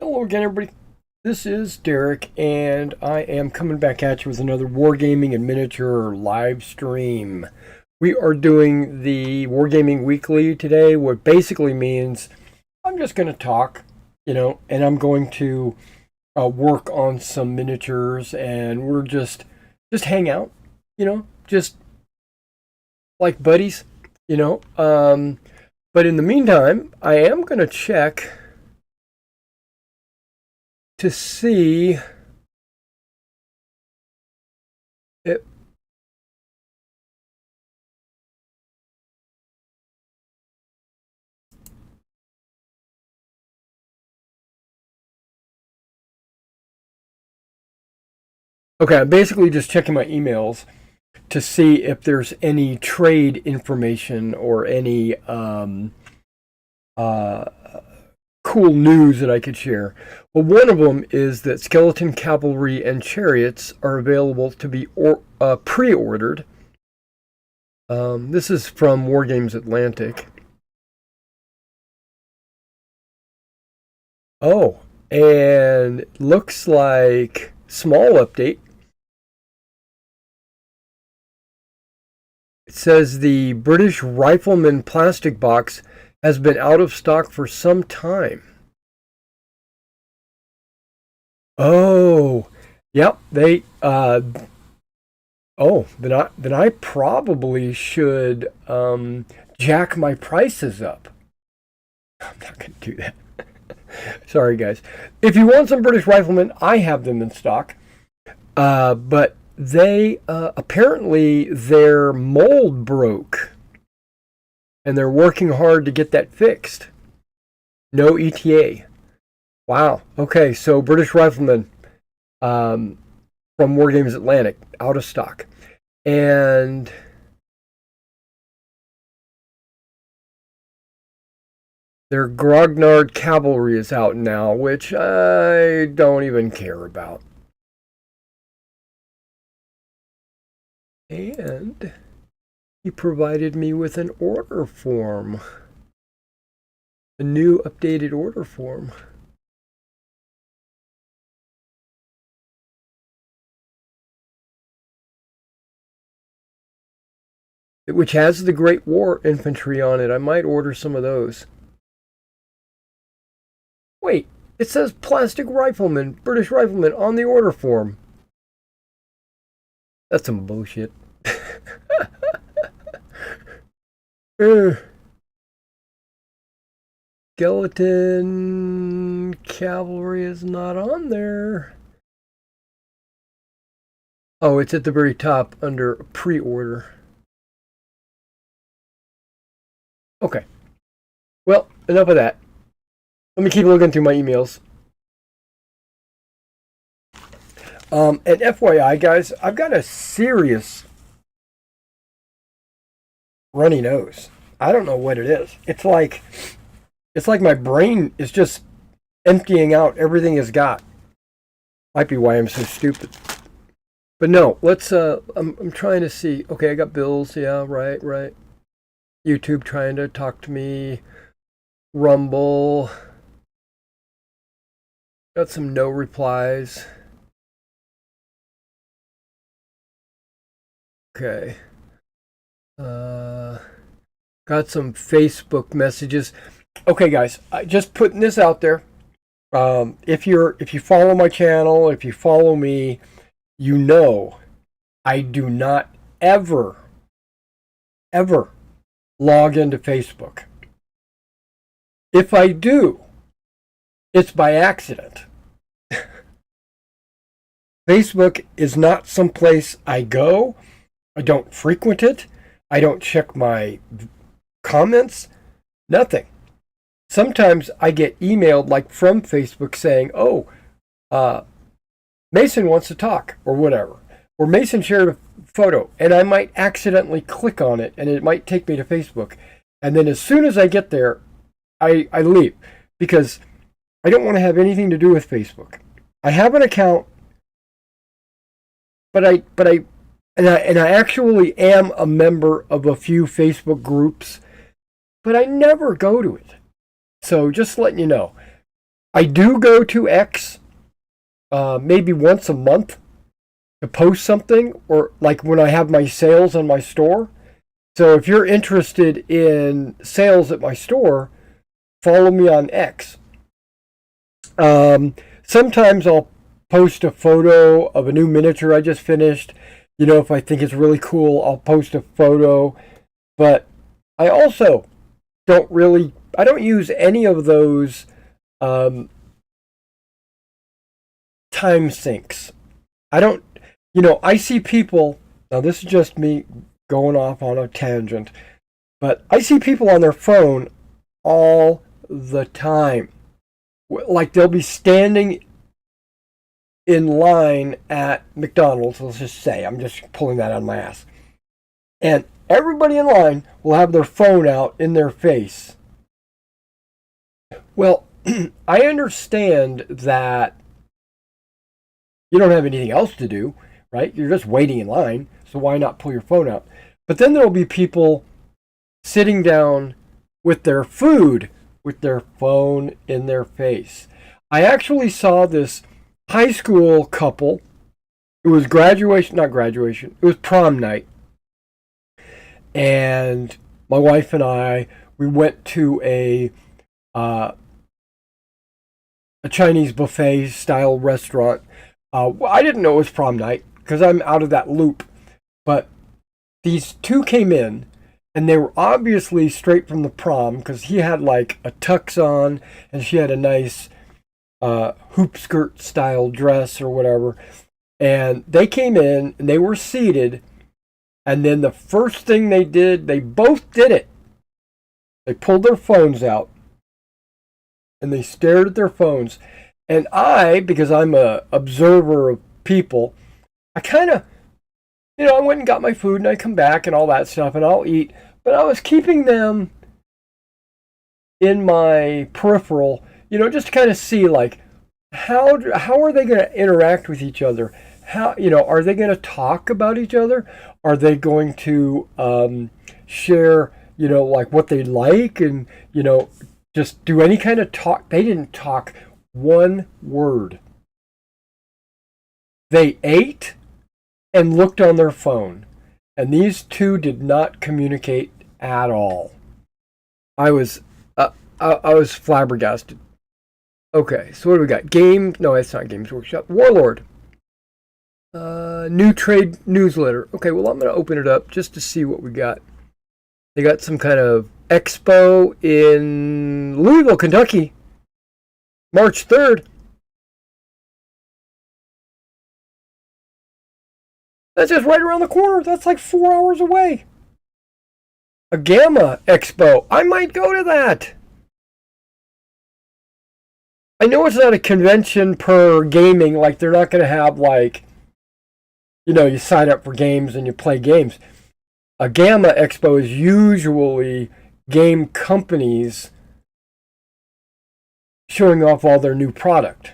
Hello again, everybody. This is Derek, and I am coming back at you with another Wargaming and Miniature live stream. We are doing the Wargaming Weekly today, what basically means I'm just going to talk, and I'm going to work on some miniatures, and we're just hang out, just like buddies, you know. But in the meantime, I am going to check to see it. Okay, I'm basically just checking my emails to see if there's any trade information or any uh, cool news that I could share. Well, one of them is that skeleton cavalry and chariots are available to be pre-ordered. This is from Wargames Atlantic. Oh, and looks like small update. It says the British Rifleman plastic box has been out of stock for some time. Oh, yep. Then I probably should jack my prices up. I'm not going to do that. Sorry, guys. If you want some British Riflemen, I have them in stock. But they apparently their mold broke, and they're working hard to get that fixed. No ETA. Wow. Okay, so British Rifleman from Wargames Atlantic, out of stock. And their Grognard Cavalry is out now, which I don't even care about. And he provided me with an order form. A new updated order form. Which has the Great War infantry on it. I might order some of those. Wait, it says plastic rifleman, British rifleman on the order form. That's some bullshit. Skeleton cavalry is not on there. Oh, it's at the very top under pre-order. Okay. Well, enough of that. Let me keep looking through my emails. And FYI, guys, I've got a serious runny nose. I don't know what it is. It's like my brain is just emptying out everything it's got. Might be why I'm so stupid. But no, let's I'm trying to see. Okay, I got bills. Yeah, right. YouTube trying to talk to me. Rumble. Got some no replies. Okay. Got some Facebook messages. Okay, guys, just putting this out there. If you follow my channel, if you follow me, you know I do not ever log into Facebook. If I do, it's by accident. Facebook is not someplace I go. I don't frequent it. I don't check my comments. Nothing. Sometimes I get emailed like from Facebook saying, "Oh, Mason wants to talk," or whatever. Or Mason shared a photo, and I might accidentally click on it, and it might take me to Facebook. And then as soon as I get there, I leave because I don't want to have anything to do with Facebook. I have an account, but I actually am a member of a few Facebook groups, but I never go to it. So just letting you know. I do go to X maybe once a month to post something, or like when I have my sales on my store. So if you're interested in sales at my store, follow me on X. Sometimes I'll post a photo of a new miniature I just finished. You know, if I think it's really cool, I'll post a photo. But I also I don't use any of those time sinks. I don't, I see people, now this is just me going off on a tangent, but I see people on their phone all the time. Like they'll be standing in line at McDonald's, let's just say, I'm just pulling that out of my ass. And everybody in line will have their phone out in their face. Well, I understand that you don't have anything else to do, right? You're just waiting in line, so why not pull your phone out? But then there will be people sitting down with their food with their phone in their face. I actually saw this high school couple. It was not graduation, it was prom night. And my wife and I, we went to a Chinese buffet style restaurant. I didn't know it was prom night because I'm out of that loop. But these two came in, and they were obviously straight from the prom because he had like a tux on and she had a nice hoop skirt style dress or whatever. And they came in and they were seated. And then the first thing they did, they both did it. They pulled their phones out and they stared at their phones. And I, because I'm a observer of people, I kind of, I went and got my food and I come back and all that stuff and I'll eat. But I was keeping them in my peripheral, just to kind of see like, how are they going to interact with each other? How, are they going to talk about each other? Are they going to share, like what they like and, just do any kind of talk? They didn't talk one word. They ate and looked on their phone. And these two did not communicate at all. I was flabbergasted. Okay, so what do we got? No, it's not Games Workshop. Warlord. New trade newsletter. Okay, well, I'm going to open it up just to see what we got. They got some kind of expo in Louisville, Kentucky, March 3rd. That's just right around the corner. That's like 4 hours away. A Gamma Expo. I might go to that. I know it's not a convention per gaming. Like, they're not going to have, like, you sign up for games and you play games. A Gamma Expo is usually game companies showing off all their new product.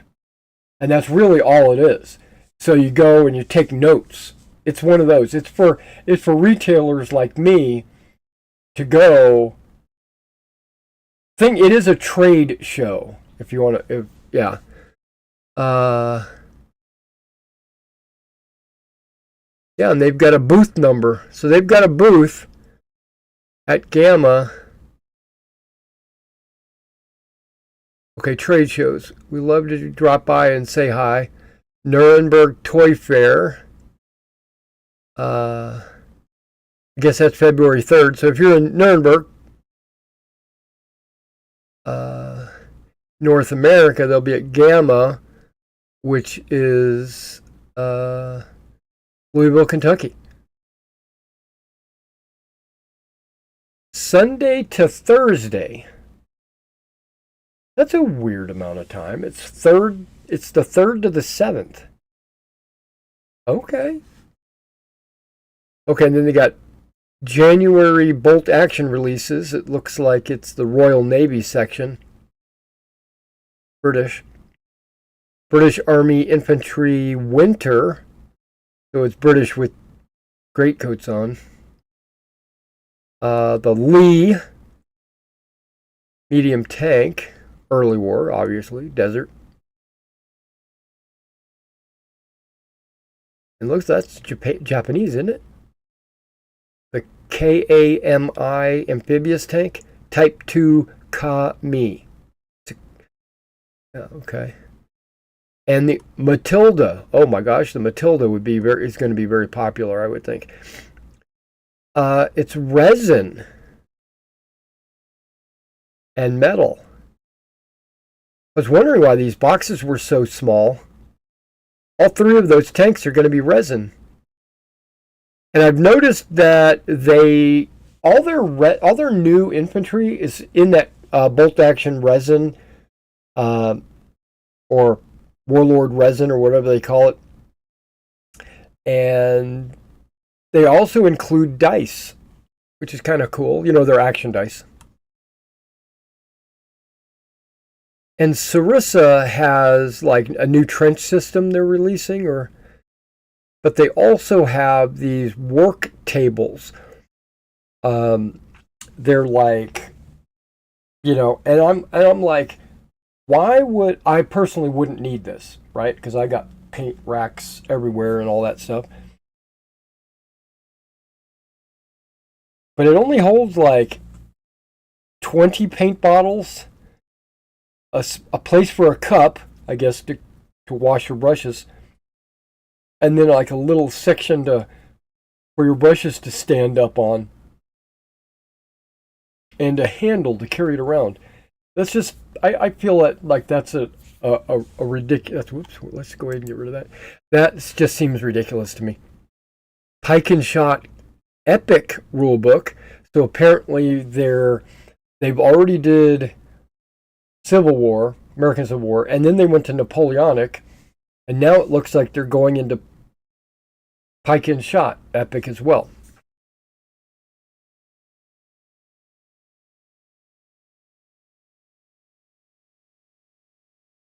And that's really all it is. So you go and you take notes. It's one of those. It's for retailers like me to go. It is a trade show, if you want to. Yeah. Yeah, and they've got a booth number. So they've got a booth at Gamma. Okay, trade shows. We love to drop by and say hi. Nuremberg Toy Fair. I guess that's February 3rd. So if you're in Nuremberg, North America, they'll be at Gamma, which is Louisville, Kentucky. Sunday to Thursday. That's a weird amount of time. It's the 3rd to the 7th. Okay. Okay, and then they got January bolt action releases. It looks like it's the Royal Navy section. British Army Infantry Winter. So it's British with greatcoats on. The Lee medium tank. Early war, obviously. Desert. And looks that's Japanese, isn't it? The KAMI amphibious tank, Type 2 Kami. Okay. And the Matilda. Oh my gosh, the Matilda is going to be very popular, I would think. It's resin and metal. I was wondering why these boxes were so small. All three of those tanks are going to be resin. And I've noticed that all their new infantry is in that bolt action resin, or warlord resin, or whatever they call it. And they also include dice, which is kind of cool. You know, they're action dice. And Sarissa has like a new trench system they're releasing, but they also have these work tables. They're like, you know, and I'm like, why would I personally wouldn't need this, right? Because I got paint racks everywhere and all that stuff. But it only holds like 20 paint bottles, a place for a cup, I guess, to wash your brushes, and then like a little section for your brushes to stand up on, and a handle to carry it around. That's just, I feel that like that's a ridiculous. Whoops, let's go ahead and get rid of that. That just seems ridiculous to me. Pike and Shot Epic rulebook. So apparently they've already did Civil War, American Civil War, and then they went to Napoleonic, and now it looks like they're going into Pike and Shot Epic as well.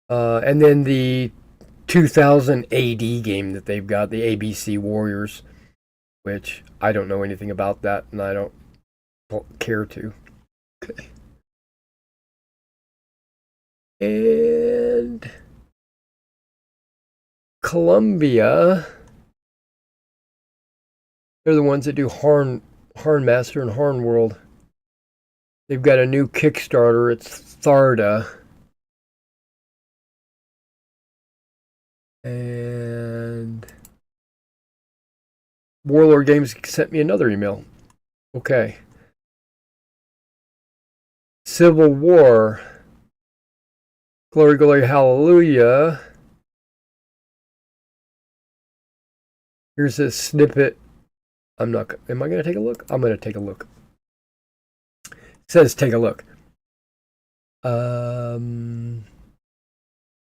And then the 2000 AD game that they've got, the ABC Warriors, which I don't know anything about that, and I don't care to. Okay. And Columbia, they're the ones that do Harn Master and Harn World. They've got a new Kickstarter. It's Tharda. And Warlord Games sent me another email. Okay. Civil War. Glory, glory, hallelujah. Here's a snippet. Am I going to take a look? I'm going to take a look. It says take a look.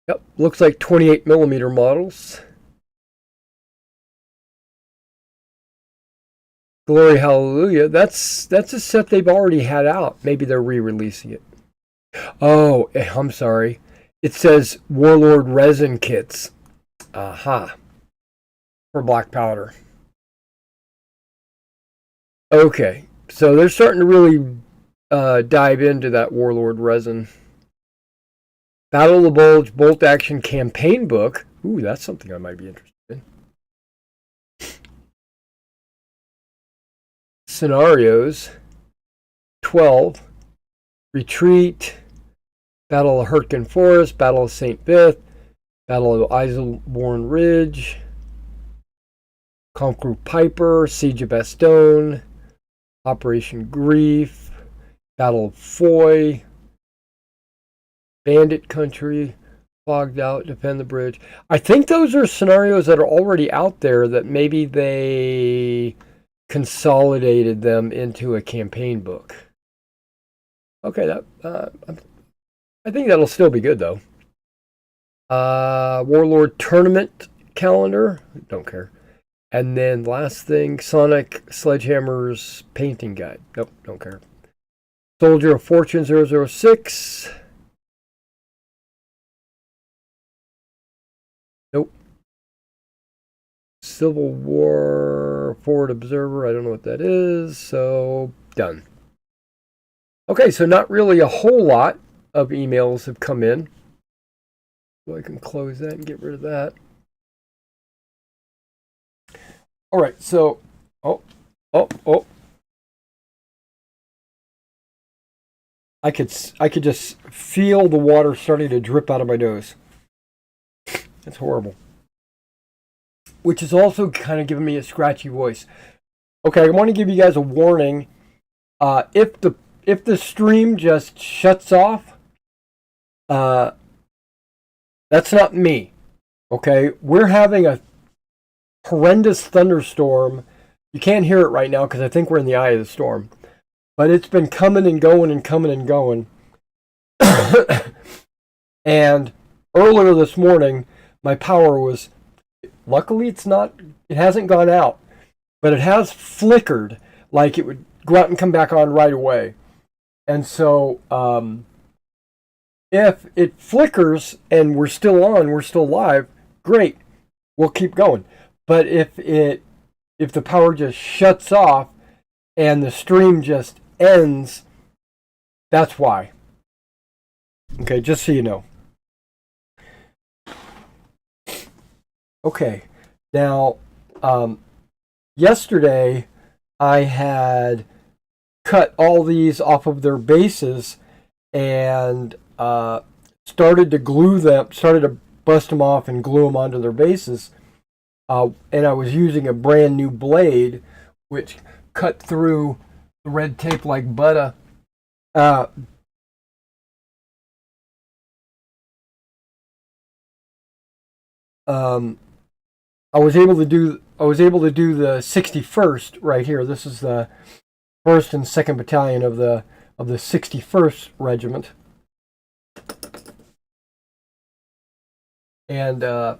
Yep, looks like 28mm models. Glory Hallelujah. That's a set they've already had out. Maybe they're re-releasing it. Oh, I'm sorry. It says Warlord resin kits. Aha. For black powder. Okay, so they're starting to really dive into that Warlord resin. Battle of the Bulge Bolt Action Campaign Book. Ooh, that's something I might be interested in. Scenarios. 12. Retreat. Battle of Hurtgen Forest. Battle of St. Vith. Battle of Isleworn Ridge. Conqueror Piper. Siege of Bastogne. Operation Grief. Battle of Foy. Bandit Country, Fogged Out, Defend the Bridge. I think those are scenarios that are already out there that maybe they consolidated them into a campaign book. Okay, I think that'll still be good though. Warlord Tournament Calendar, don't care. And then last thing, Sonic Sledgehammer's Painting Guide. Nope, don't care. Soldier of Fortune 006. Nope. Civil War Forward Observer. I don't know what that is. So, done. Okay, so not really a whole lot. of emails have come in. So I can close that and get rid of that. All right, so, oh. I could just feel the water starting to drip out of my nose. It's horrible. Which is also kind of giving me a scratchy voice. Okay, I want to give you guys a warning. If the stream just shuts off, that's not me. Okay, we're having a horrendous thunderstorm. You can't hear it right now because I think we're in the eye of the storm. But it's been coming and going and coming and going. And earlier this morning, my power was, luckily it hasn't gone out, but it has flickered like it would go out and come back on right away. And so if it flickers and we're still on, we're still live, great, we'll keep going. But if the power just shuts off and the stream just ends, that's why. Okay, just so you know. Okay, now, yesterday I had cut all these off of their bases and started to bust them off and glue them onto their bases. And I was using a brand new blade, which cut through the red tape like butter. I was able to do the 61st right here. This is the 1st and 2nd Battalion of the 61st Regiment. And so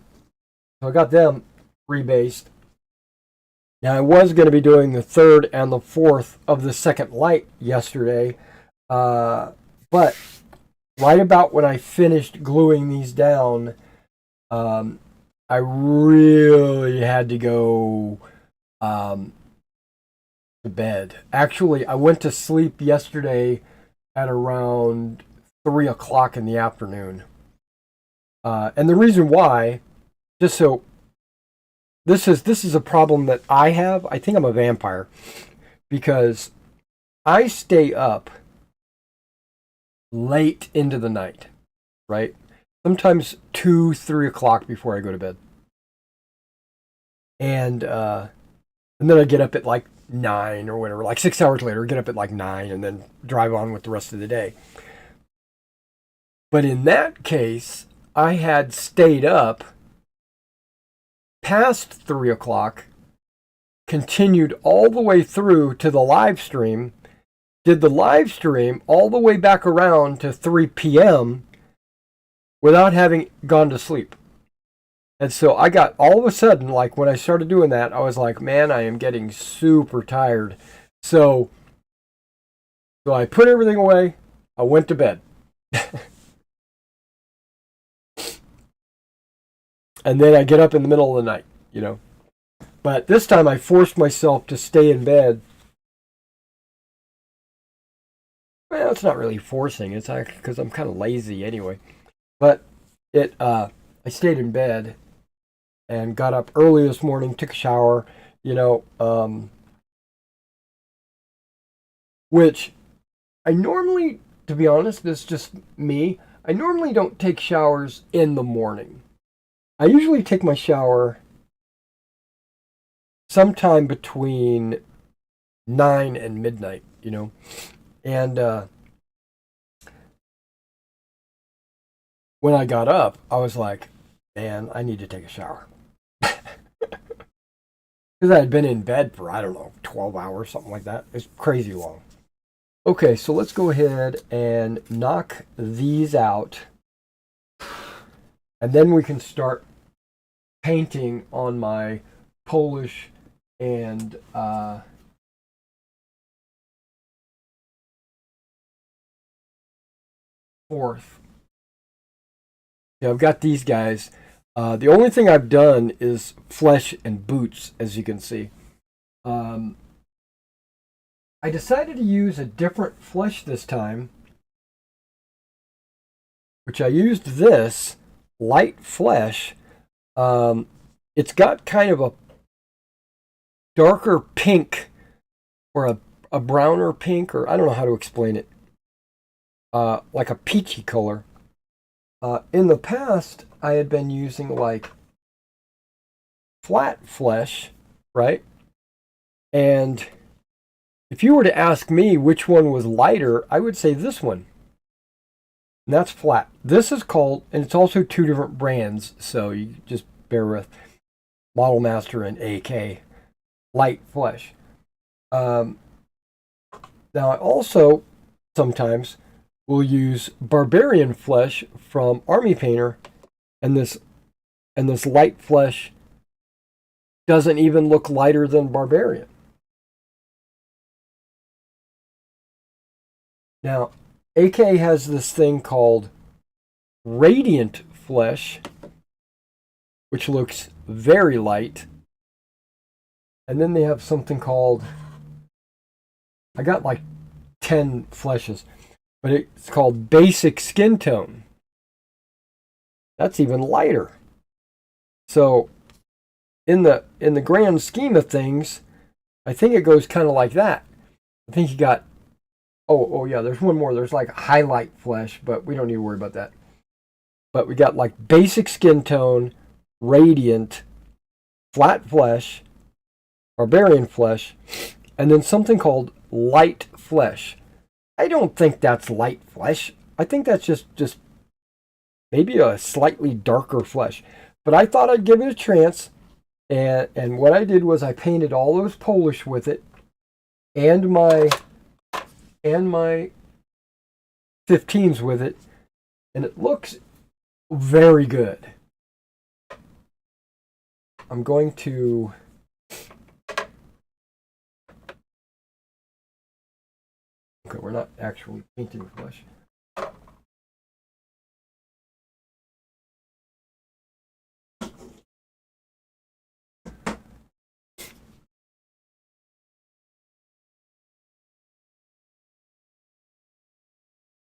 I got them rebased. Now I was going to be doing the 3rd and the 4th of the 2nd Light yesterday. But right about when I finished gluing these down, I really had to go to bed. Actually, I went to sleep yesterday at around 3 o'clock in the afternoon. And the reason why, just so, this is a problem that I have. I think I'm a vampire because I stay up late into the night, right? Sometimes 2, 3 o'clock before I go to bed. And then I get up at like 9 or whatever, like 6 hours later, get up at like 9 and then drive on with the rest of the day. But in that case, I had stayed up past 3 o'clock, continued all the way through to the live stream, did the live stream all the way back around to 3 p.m., without having gone to sleep. And so I got, all of a sudden, like when I started doing that, I was like, man, I am getting super tired. So I put everything away. I went to bed. And then I get up in the middle of the night, you know. But this time I forced myself to stay in bed. Well, it's not really forcing. It's actually because I'm kind of lazy anyway. But I stayed in bed and got up early this morning, took a shower, which I normally, to be honest, this is just me, I normally don't take showers in the morning. I usually take my shower sometime between 9 and midnight, and when I got up, I was like, man, I need to take a shower. Because I had been in bed for, 12 hours, something like that. It's crazy long. Okay, so let's go ahead and knock these out. And then we can start painting on my Polish and fourth. Yeah, I've got these guys. The only thing I've done is flesh and boots, as you can see. I decided to use a different flesh this time. which I used this light flesh. It's got kind of a darker pink or a browner pink, or I don't know how to explain it. Like a peachy color. In the past, I had been using like flat flesh, right? And if you were to ask me which one was lighter, I would say this one. And that's flat. This is called, and it's also two different brands, so you just bear with Model Master and AK light flesh. Now I also sometimes will use Barbarian flesh from Army Painter, and this light flesh doesn't even look lighter than Barbarian. Now, AK has this thing called Radiant flesh, which looks very light. And then they have something called, I got like 10 fleshes, but it's called Basic Skin Tone. That's even lighter. So in the grand scheme of things, I think it goes kind of like that. I think you got, oh yeah, there's one more. There's like highlight flesh, but we don't need to worry about that. But we got like Basic Skin Tone, Radiant, Flat Flesh, Barbarian flesh, and then something called light flesh. I don't think that's light flesh. I think that's just maybe a slightly darker flesh. But I thought I'd give it a chance, and what I did was I painted all those Polish with it, and my 15s with it, and it looks very good. I'm going to okay, we're not actually painting flesh.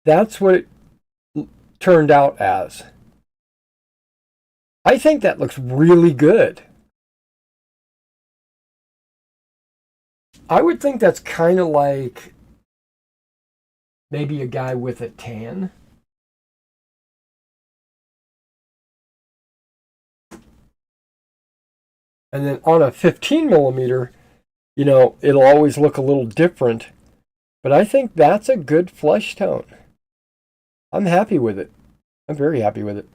That's what it turned out as. I think that looks really good. I would think that's kind of like maybe a guy with a tan. And then on a 15 millimeter, it'll always look a little different. But I think that's a good flesh tone. I'm happy with it. I'm very happy with it.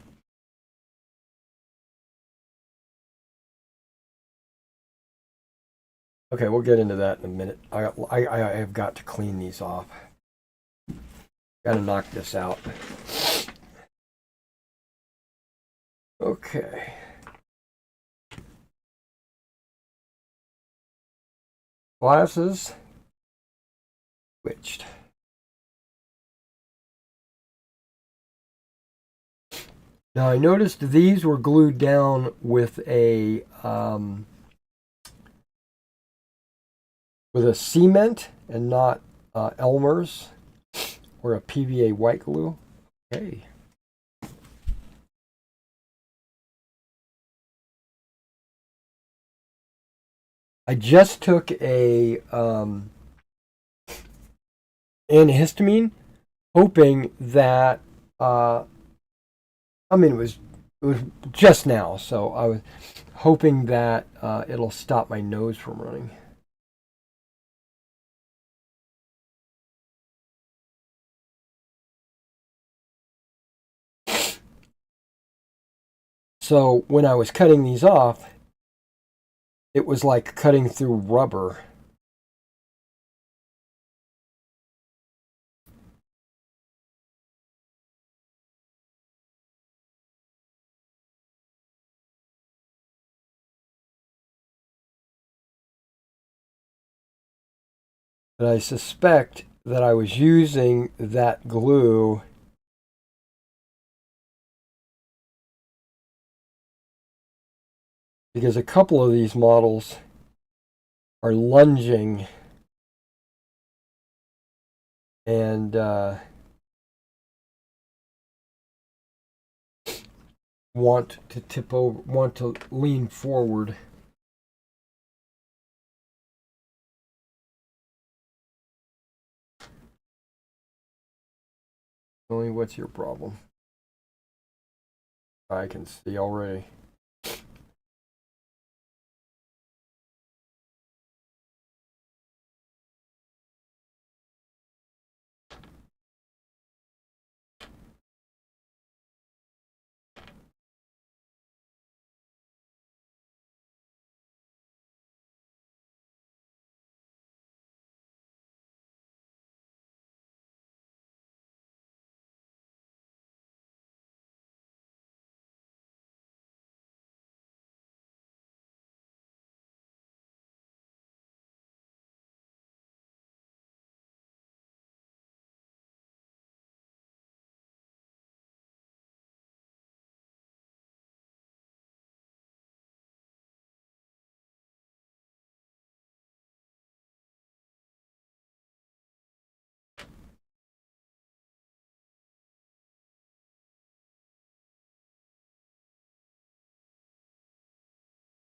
Okay, we'll get into that in a minute. I have got to clean these off. Got to knock this out. Okay. Glasses switched. Now I noticed these were glued down with a cement and not Elmer's or a PVA white glue. Okay. I just took a antihistamine, hoping that it was just now, so I was hoping that it'll stop my nose from running. So when I was cutting these off, it was like cutting through rubber. But I suspect that I was using that glue because a couple of these models are lunging and want to tip over, want to lean forward. Only, what's your problem? I can see already.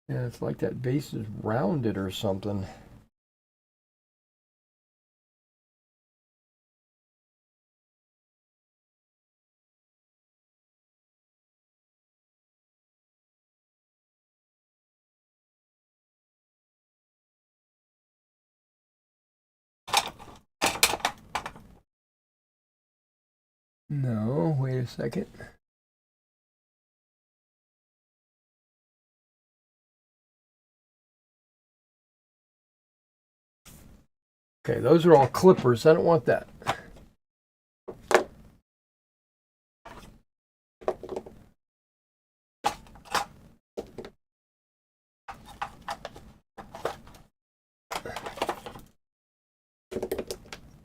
Yeah, it's like that base is rounded or something. No, wait a second. Okay, those are all clippers. I don't want that.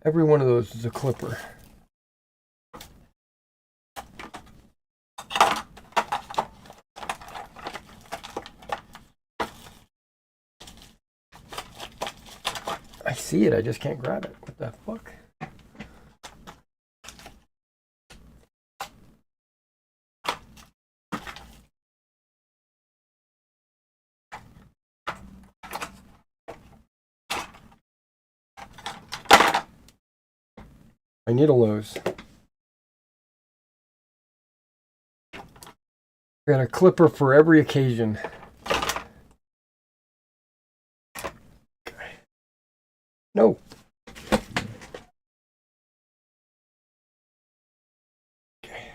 Every one of those is a clipper. I see it, I just can't grab it. What the fuck? I need a Lowe's. Got a clipper for every occasion. Okay. No. Okay.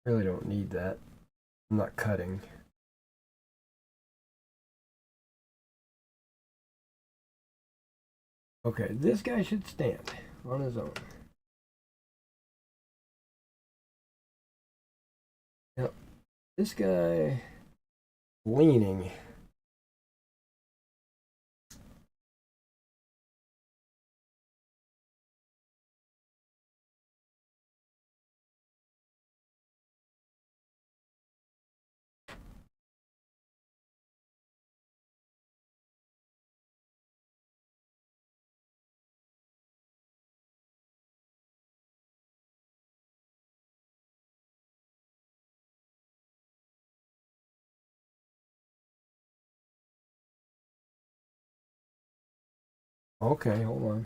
Really don't need that. I'm not cutting. Okay, this guy should stand on his own. Yep. This guy leaning. Okay, hold on.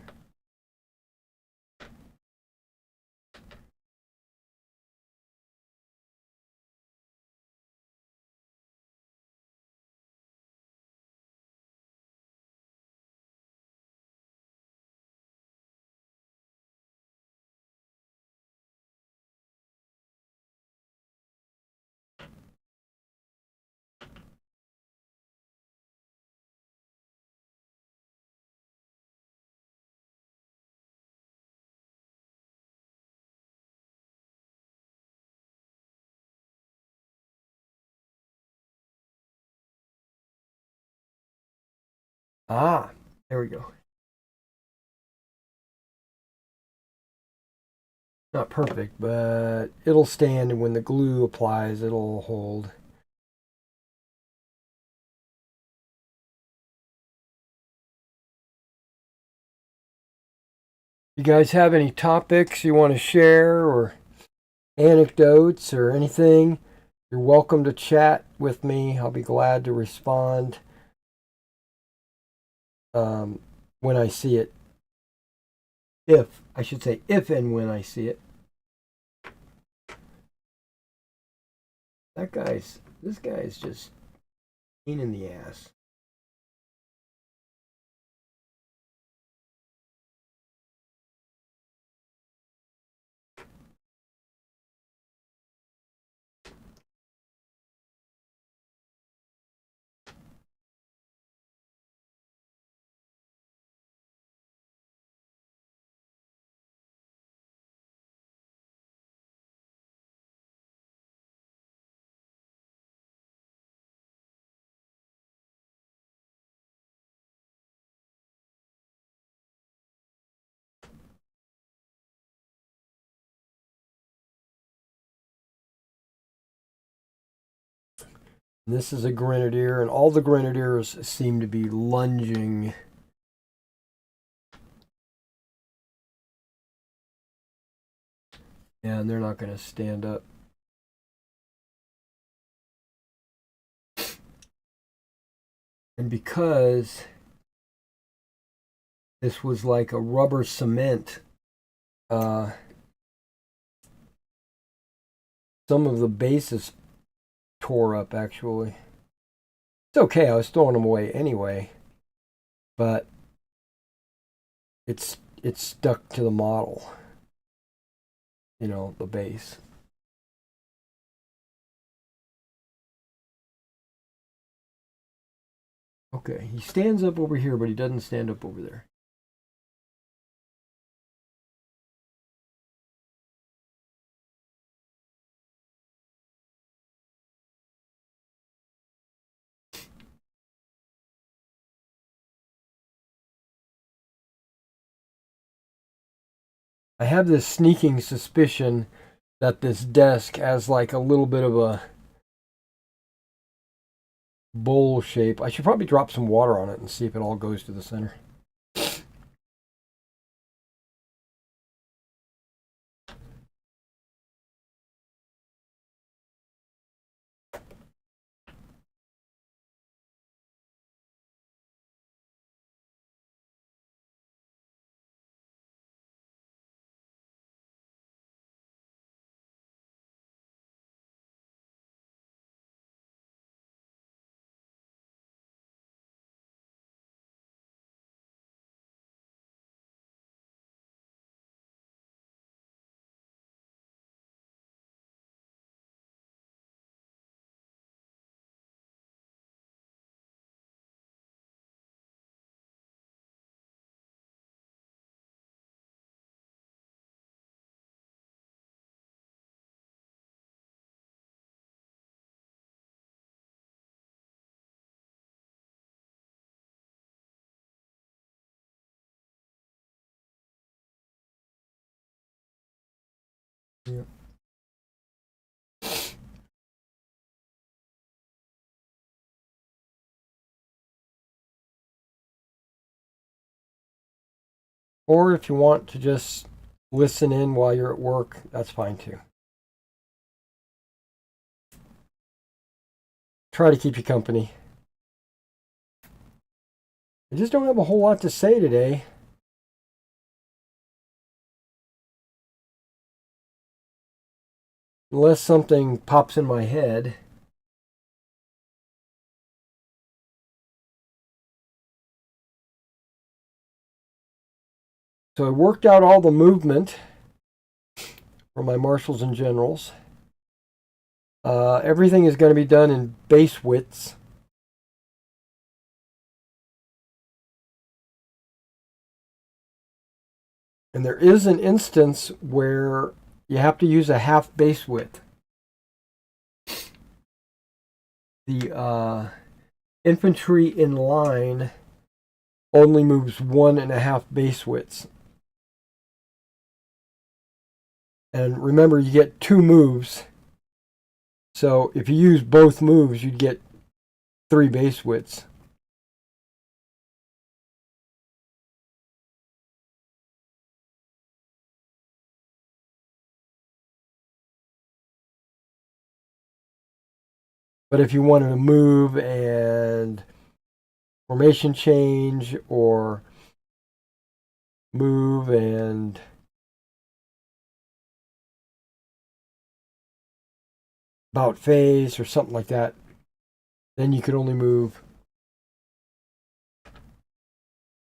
Ah, there we go. Not perfect, but it'll stand, and when the glue applies, it'll hold. You guys have any topics you want to share or anecdotes or anything, you're welcome to chat with me. I'll be glad to respond when I see it. If and when I see it. This guy's just pain in the ass. This is a grenadier, and all the grenadiers seem to be lunging. And they're not going to stand up. And because this was like a rubber cement, some of the bases tore up, actually. It's okay, I was throwing them away anyway, but it's stuck to the model, you know, the base. Okay, he stands up over here, but he doesn't stand up over there. I have this sneaking suspicion that this desk has like a little bit of a bowl shape. I should probably drop some water on it and see if it all goes to the center. Yeah. Or if you want to just listen in while you're at work, that's fine too. Try to keep you company. I just don't have a whole lot to say today. Unless something pops in my head. So I worked out all the movement for my marshals and generals. Everything is going to be done in base widths. And there is an instance where you have to use a half base width. The infantry in line only moves 1.5 base widths. And remember, you get 2 moves. So if you use both moves, you'd get 3 base widths. But if you wanted to move and formation change, or move and about phase or something like that, then you could only move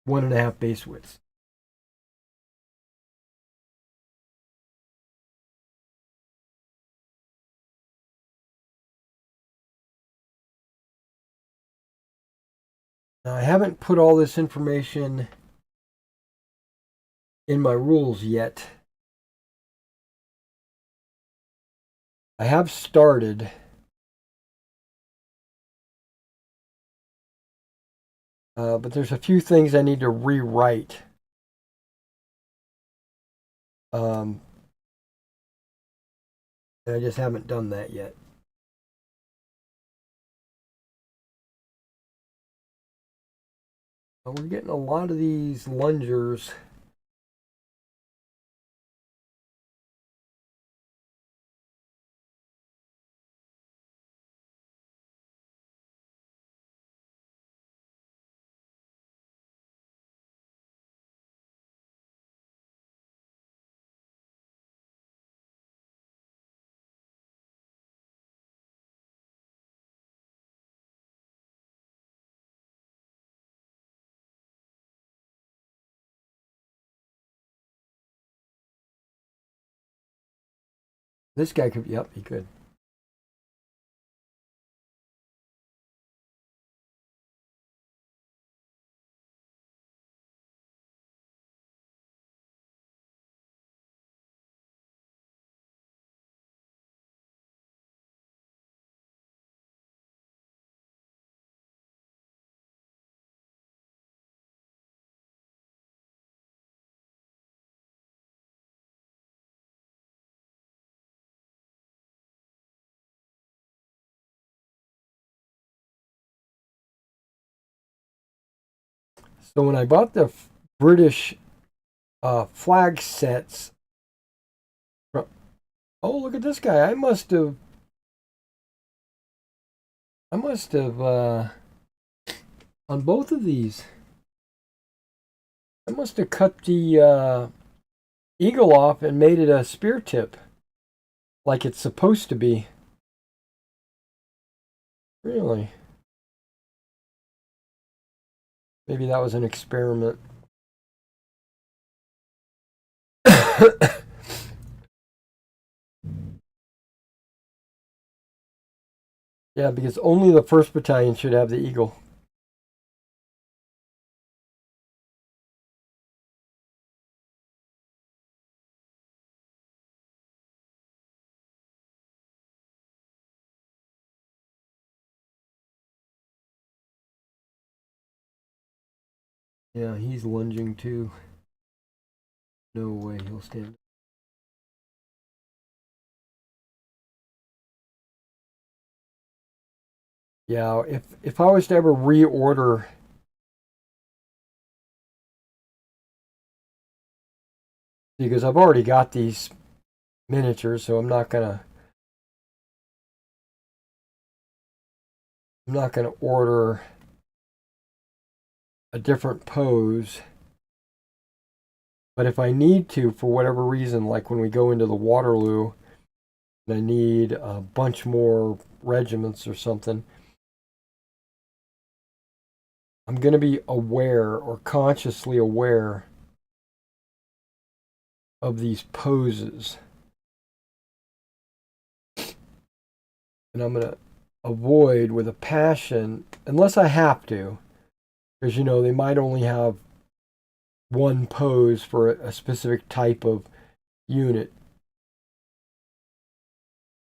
1.5 base widths. Now, I haven't put all this information in my rules yet. I have started. But there's a few things I need to rewrite. And I just haven't done that yet. But we're getting a lot of these lungers. This guy could, yep, he could. So when I bought the British flag sets, oh, look at this guy. I must have on both of these, I must have cut the eagle off and made it a spear tip, like it's supposed to be. Really? Maybe that was an experiment. Yeah, because only the 1st Battalion should have the eagle. Yeah, he's lunging too. No way he'll stand. Yeah, if I was to ever reorder, because I've already got these miniatures, so I'm not gonna order a different pose. But if I need to, for whatever reason, like when we go into the Waterloo, and I need a bunch more regiments or something, I'm going to be aware, or consciously aware, of these poses. And I'm going to avoid with a passion, unless I have to, because, you know, they might only have one pose for a specific type of unit.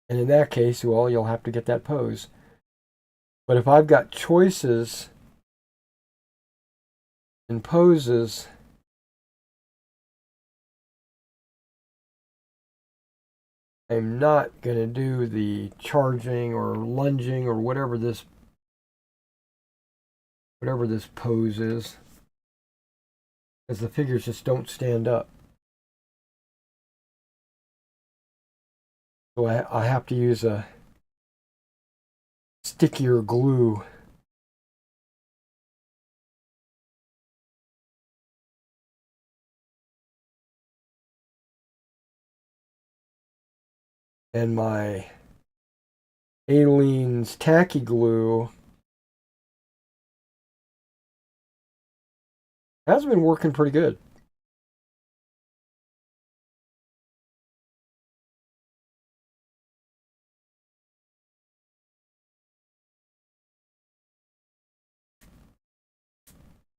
And in that case, well, you'll have to get that pose. But if I've got choices and poses, I'm not going to do the charging or lunging or whatever this pose is, because the figures just don't stand up. So I have to use a stickier glue. And my Aleene's tacky glue has been working pretty good.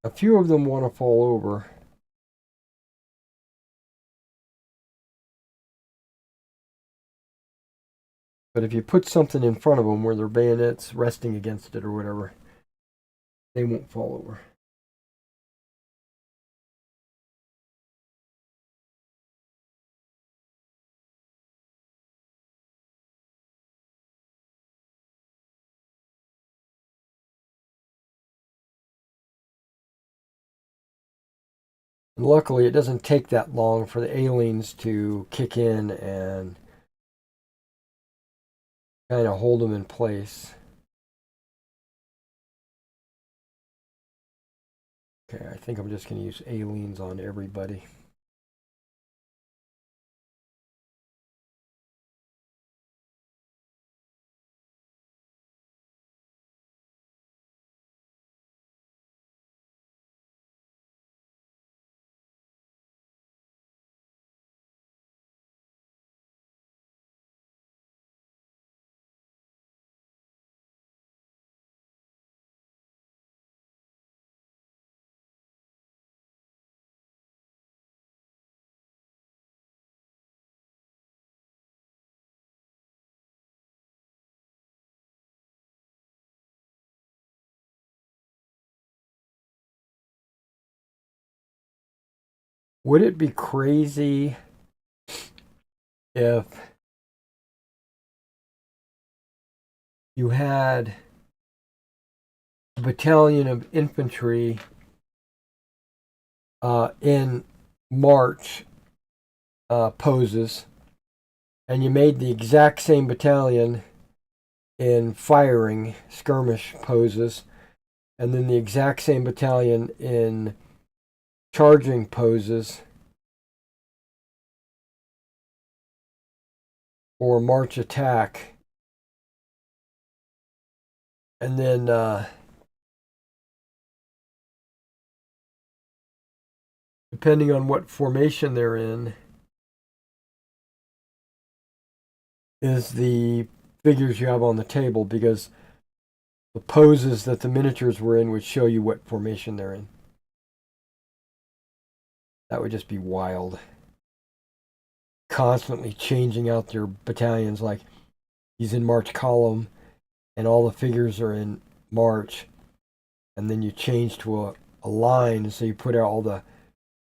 A few of them want to fall over. But if you put something in front of them where their bayonet's resting against it or whatever, they won't fall over. And luckily, it doesn't take that long for the Aleenes to kick in and kind of hold them in place. Okay, I think I'm just going to use Aleenes on everybody. Would it be crazy if you had a battalion of infantry in march poses, and you made the exact same battalion in firing skirmish poses, and then the exact same battalion in charging poses or march attack, and then depending on what formation they're in is the figures you have on the table, because the poses that the miniatures were in would show you what formation they're in. That would just be wild. Constantly changing out their battalions, like he's in march column and all the figures are in march, and then you change to a line, so you put out all the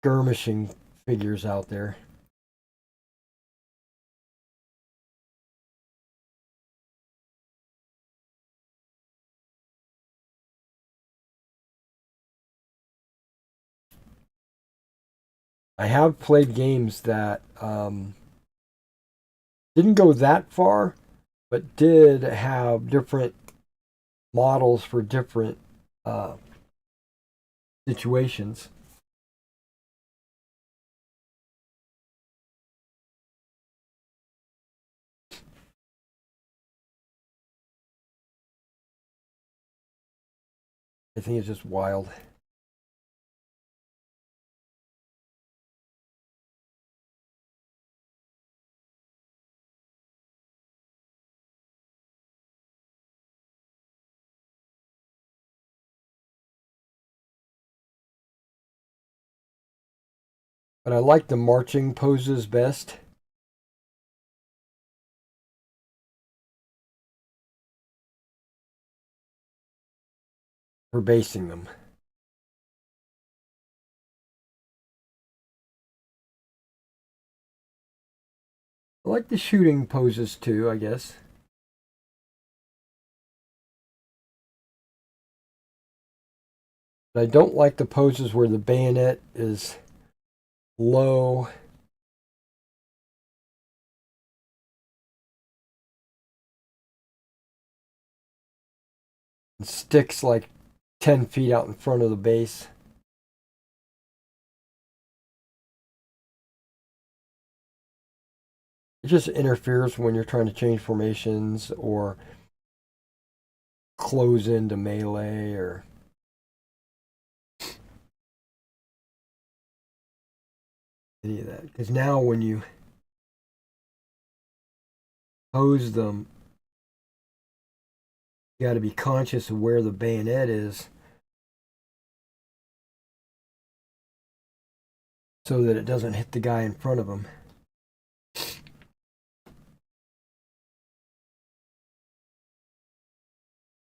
skirmishing figures out there. I have played games that didn't go that far, but did have different models for different situations. I think it's just wild. But I like the marching poses best. For basing them. I like the shooting poses too, I guess. But I don't like the poses where the bayonet is low. and sticks like 10 feet out in front of the base. It just interferes when you're trying to change formations or close into melee or any of that. Because now when you pose them, you got to be conscious of where the bayonet is so that it doesn't hit the guy in front of him.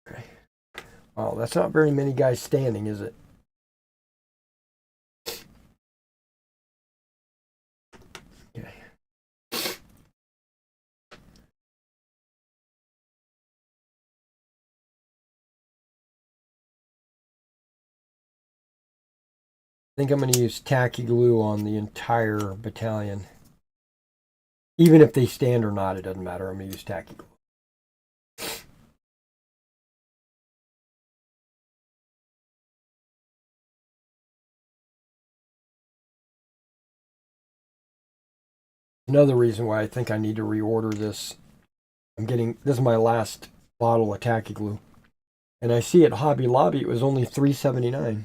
Okay. Well, that's not very many guys standing, is it? Okay. I think I'm going to use tacky glue on the entire battalion. Even if they stand or not, it doesn't matter. I'm going to use tacky glue. Another reason why I think I need to reorder this. This is my last bottle of tacky glue. And I see at Hobby Lobby it was only $3.79.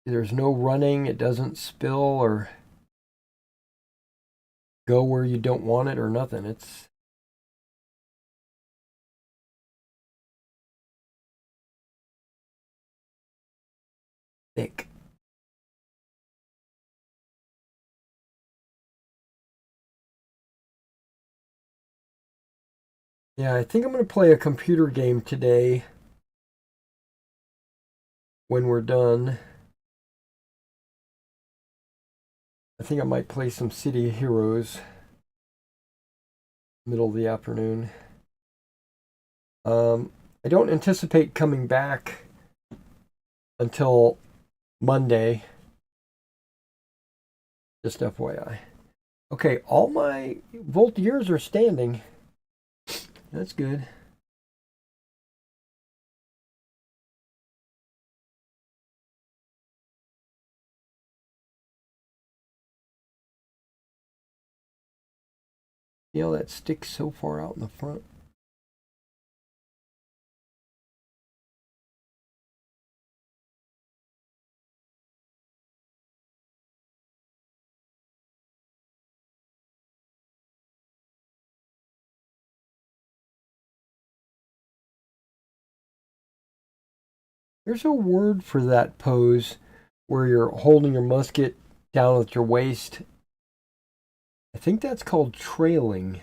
There's no running, it doesn't spill or go where you don't want it or nothing. It's thick. Yeah, I think I'm going to play a computer game today when we're done. I think I might play some City of Heroes middle of the afternoon. I don't anticipate coming back until Monday. Just FYI. Okay, all my Voltiers are standing. That's good. You know, that sticks so far out in the front. There's a word for that pose where you're holding your musket down at your waist. I think that's called trailing.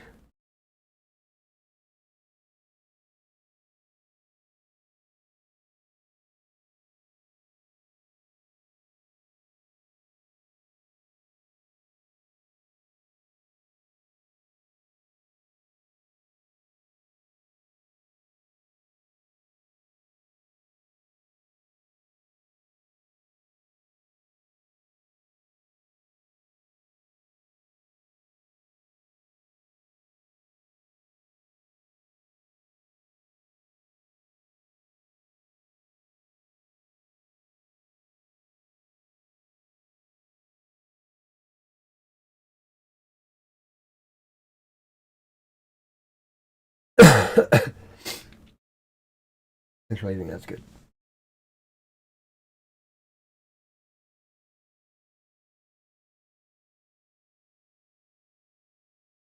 Actually, I think that's good.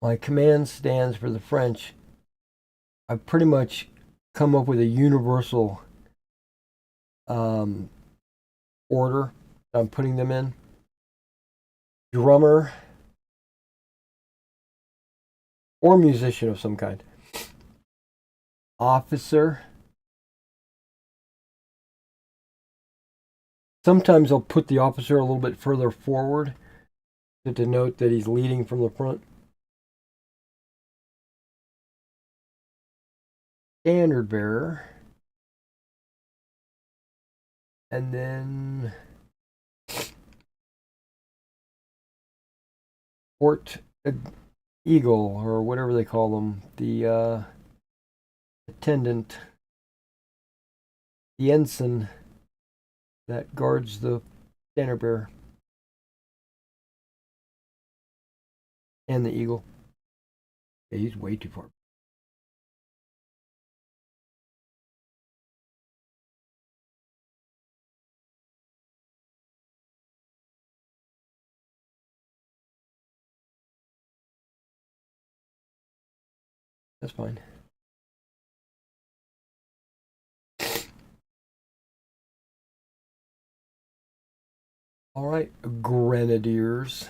My command stands for the French. I've pretty much come up with a universal order I'm putting them in. Drummer or musician of some kind. Officer. Sometimes I'll put the officer a little bit further forward to denote that he's leading from the front. Standard bearer. And then port eagle or whatever they call them, the attendant, the ensign that guards the standard bearer and the eagle. Yeah, he's way too far. That's fine. All right, grenadiers.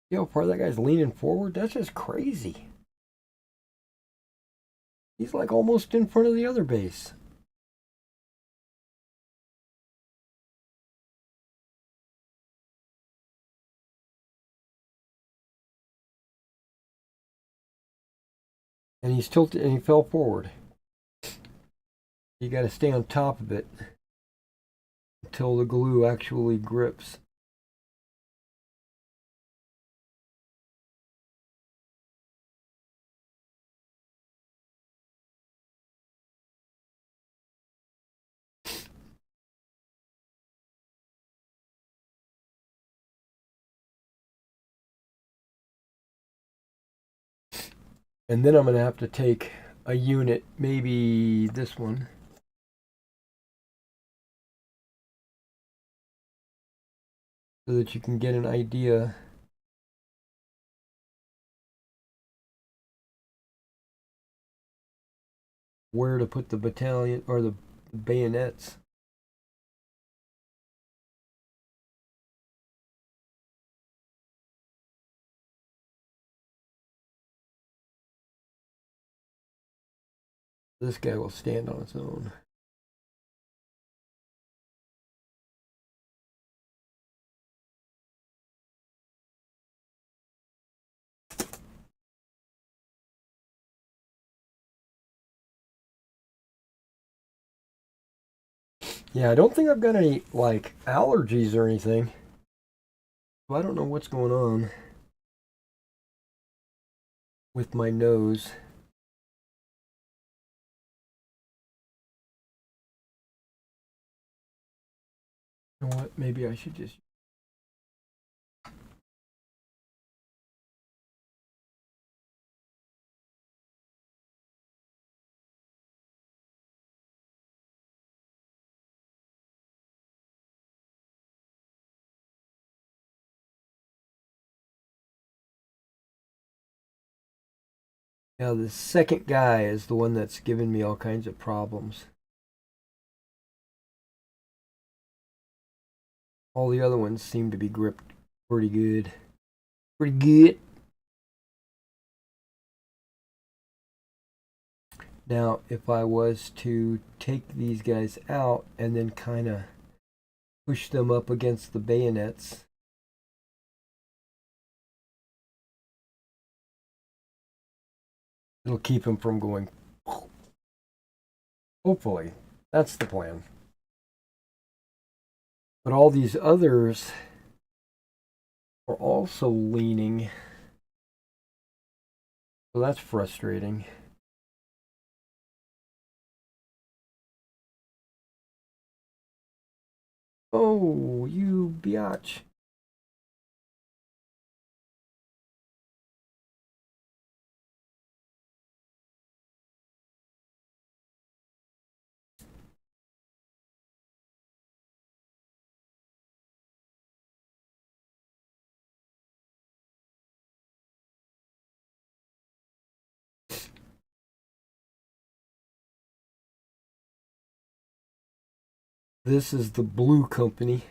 Yo, part of that guy's leaning forward. That's just crazy. He's like almost in front of the other base. And he's tilted and he fell forward. You got to stay on top of it until the glue actually grips. And then I'm going to have to take a unit, maybe this one. So that you can get an idea where to put the battalion or the bayonets. This guy will stand on its own. Yeah, I don't think I've got any like allergies or anything. I don't know what's going on with my nose. You know what? Maybe I should just. Now, the second guy is the one that's giving me all kinds of problems. All the other ones seem to be gripped pretty good. Pretty good. Now, if I was to take these guys out and then kind of push them up against the bayonets, it'll keep them from going. Hopefully, that's the plan. But all these others are also leaning. So that's frustrating. Oh, you biatch. This is the blue company.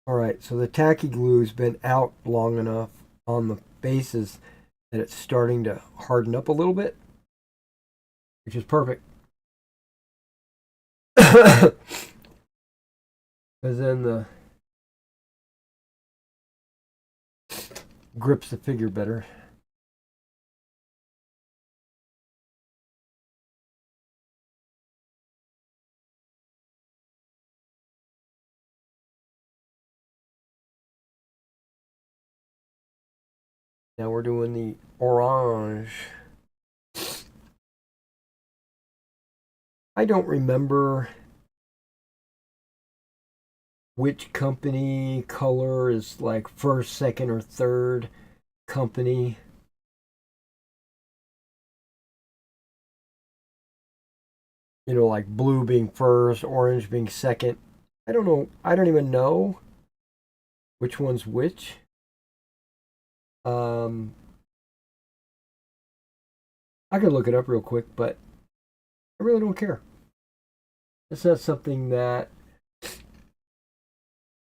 All right, so the tacky glue's been out long enough on the bases that it's starting to harden up a little bit, which is perfect. Because then the grips the figure better. Now we're doing the orange. I don't remember which company color is like first, second, or third company. You know, like blue being first, orange being second. I don't know. I don't even know which one's which. Um, I could look it up real quick, but I really don't care. It's not something that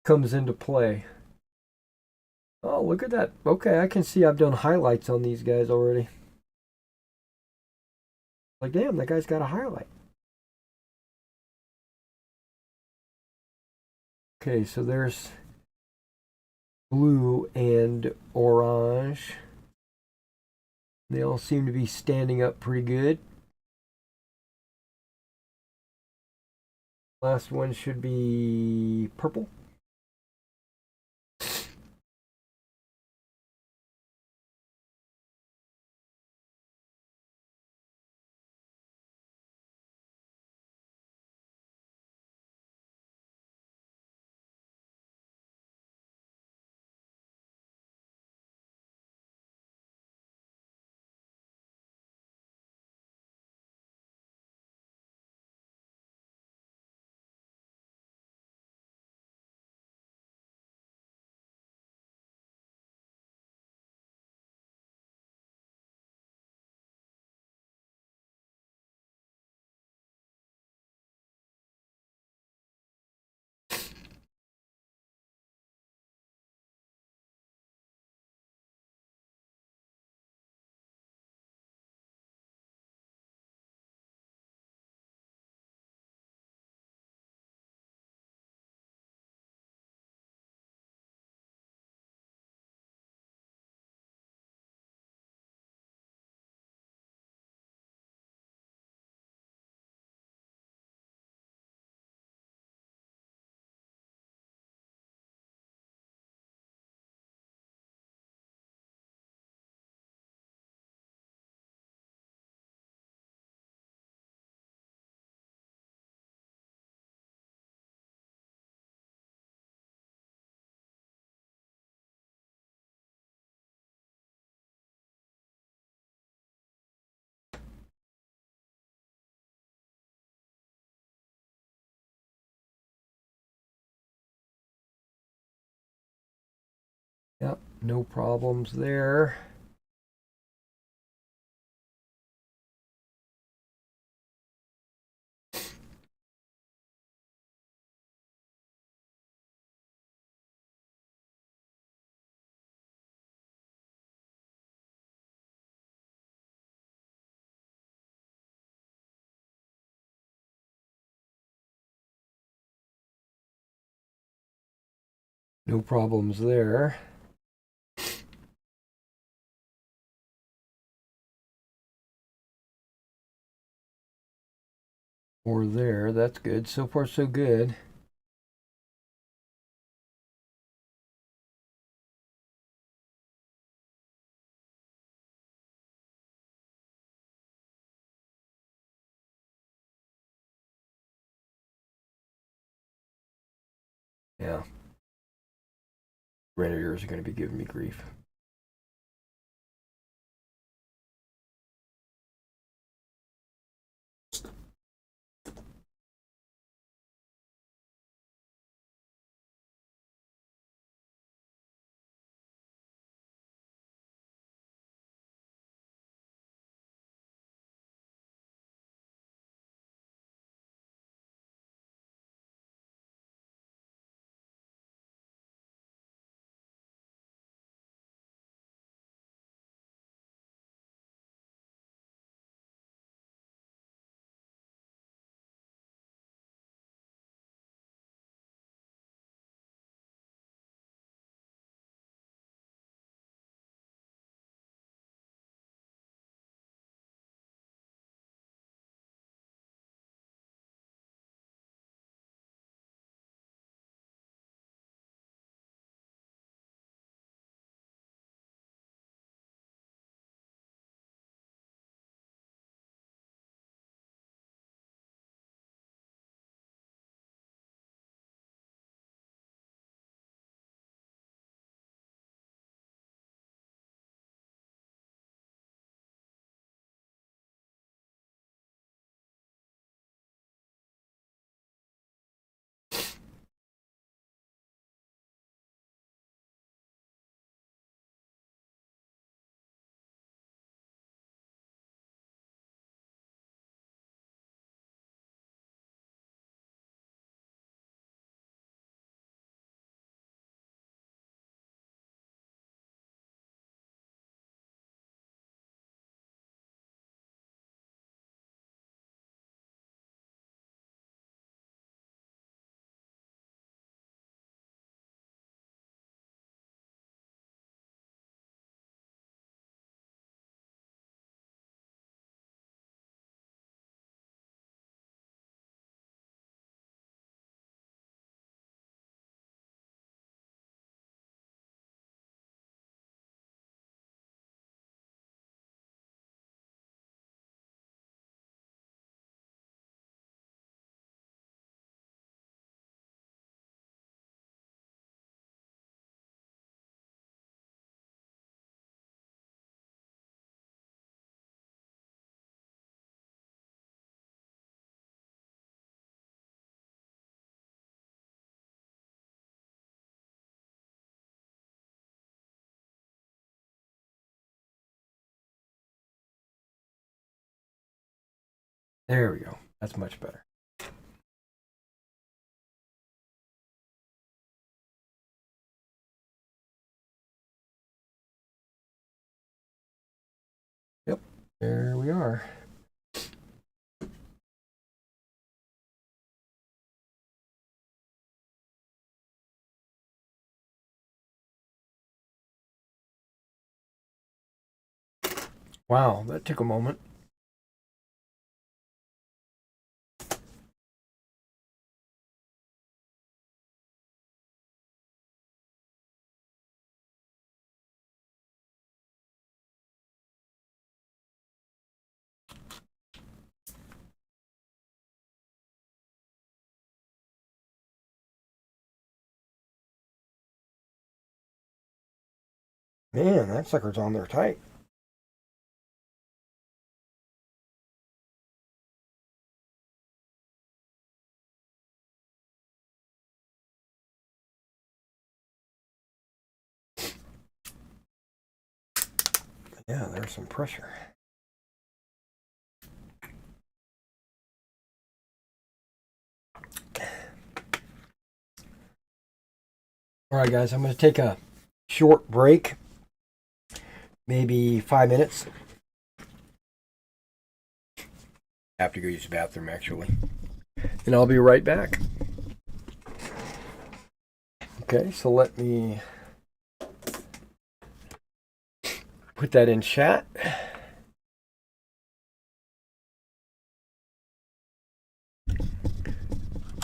comes into play. Oh, look at that. Okay, I can see I've done highlights on these guys already. Like, damn, that guy's got a highlight. Okay, so there's blue and orange. They all seem to be standing up pretty good. Last one should be purple. Yep, no problems there. No problems there. Or there. That's good. So far, so good. Yeah. Renegers are going to be giving me grief. There we go. That's much better. Yep. There we are. Wow, that took a moment. Man, that sucker's on there tight. Yeah, there's some pressure. All right, guys, I'm going to take a short break, maybe 5 minutes. I have to go use the bathroom, actually. And I'll be right back. Okay, so let me put that in chat.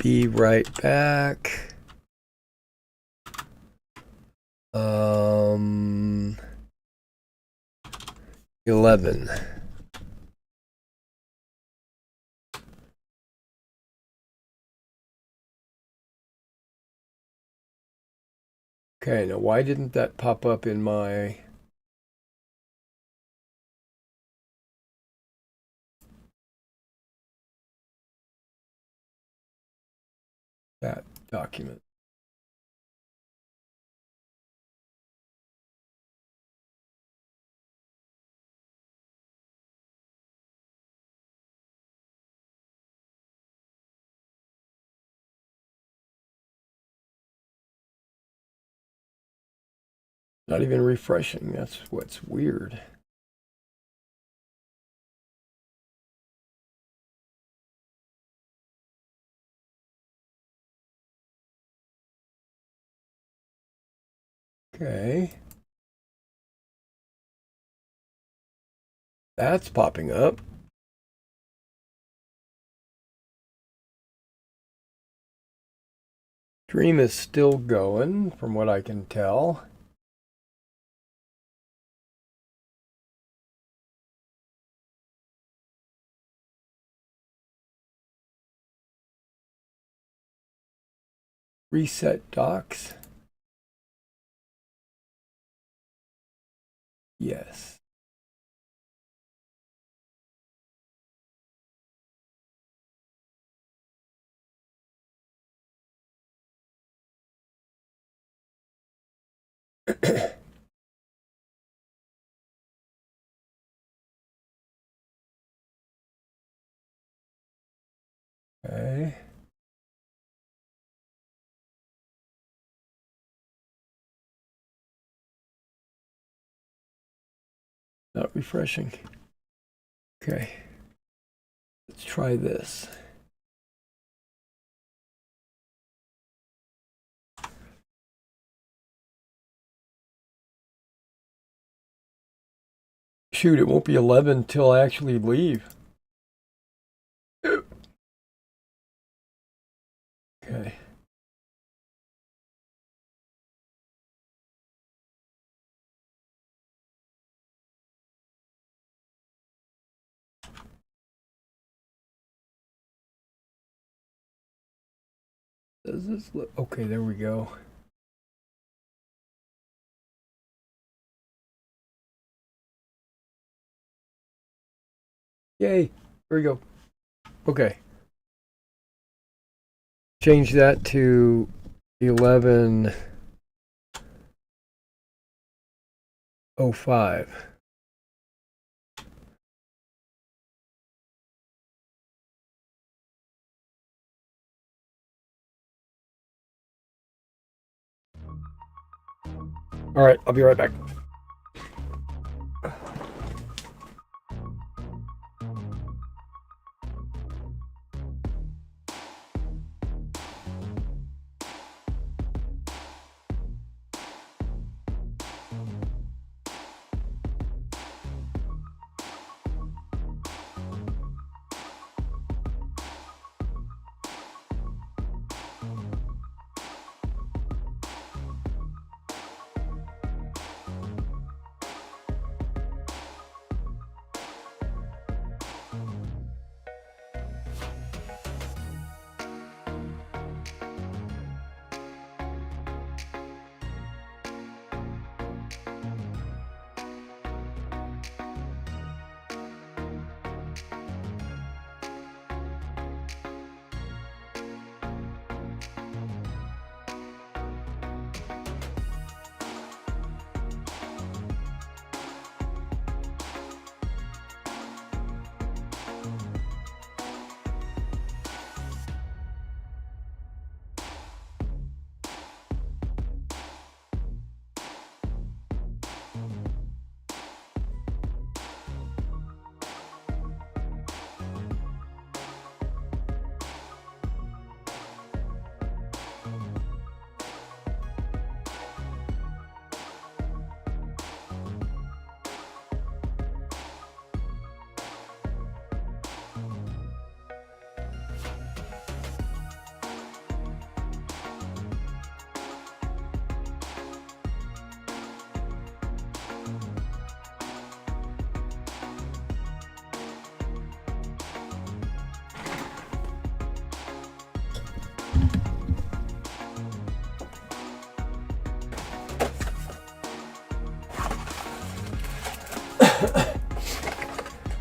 Be right back. 11. Okay, now why didn't that pop up in my... that document? Not even refreshing. That's what's weird. Okay. That's popping up. Stream is still going, from what I can tell. Reset docs. Yes. Okay. Not refreshing. Okay. Let's try this. Shoot, it won't be 11 till I actually leave. Okay. Does this look... Okay, there we go. Yay. Here we go. Okay. Change that to 11:05. All right, I'll be right back.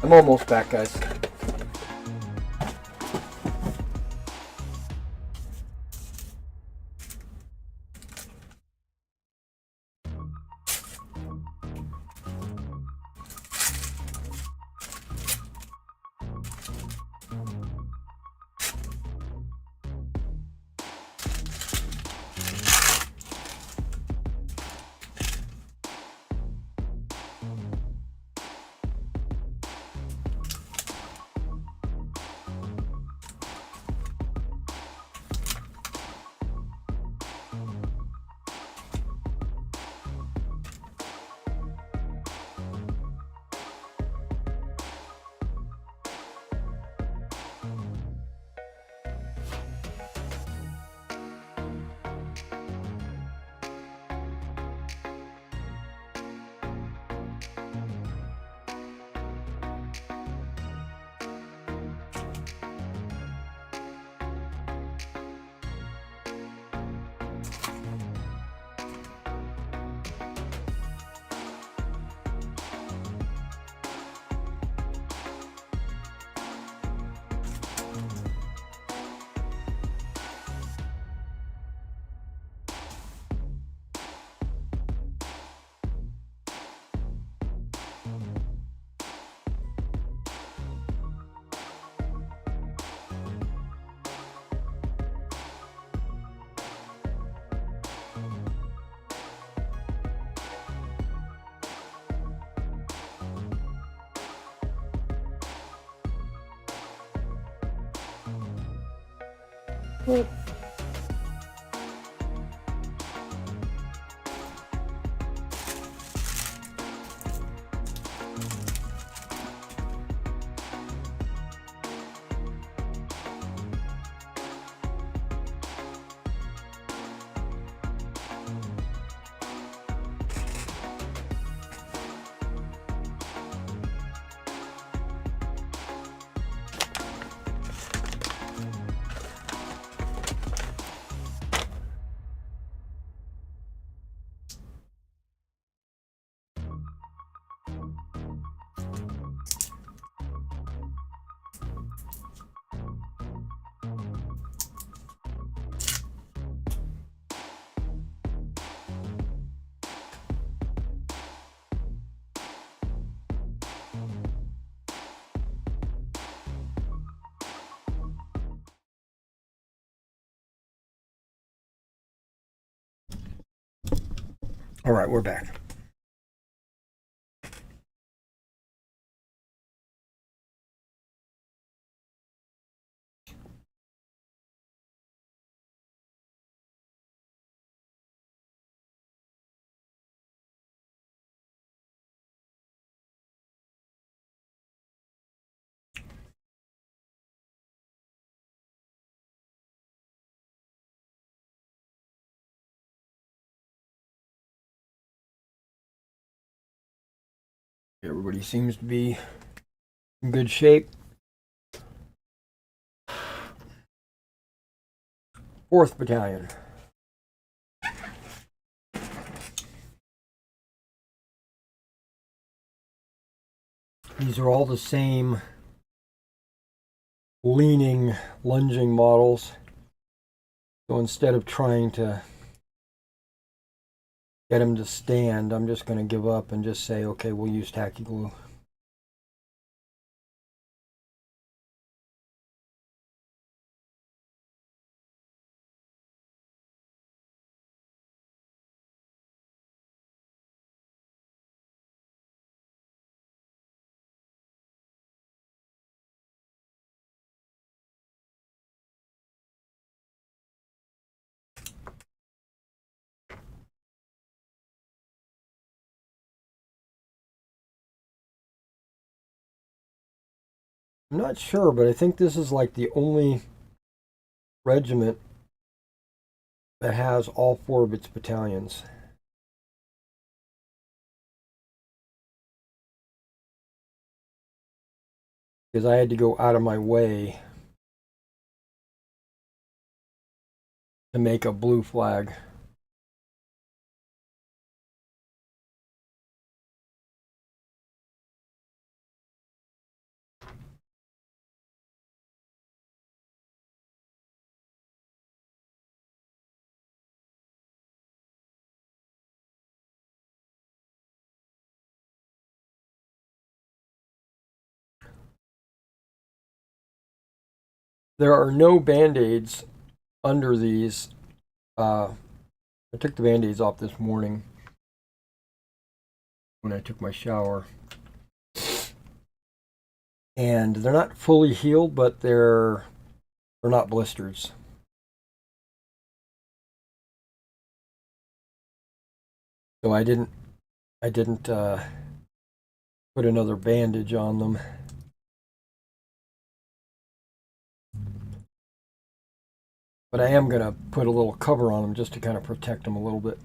I'm almost back, guys. Well, All right, we're back. Everybody seems to be in good shape. 4th Battalion. These are all the same leaning, lunging models. So instead of trying to get them to stand, I'm just going to give up and just say, okay, we'll use tacky glue. I'm not sure, but I think this is like the only regiment that has all 4 of its battalions. Because I had to go out of my way to make a blue flag. There are no band-aids under these. I took the band-aids off this morning when I took my shower. And they're not fully healed, but they're not blisters. So I didn't put another bandage on them. But I am going to put a little cover on them just to kind of protect them a little bit.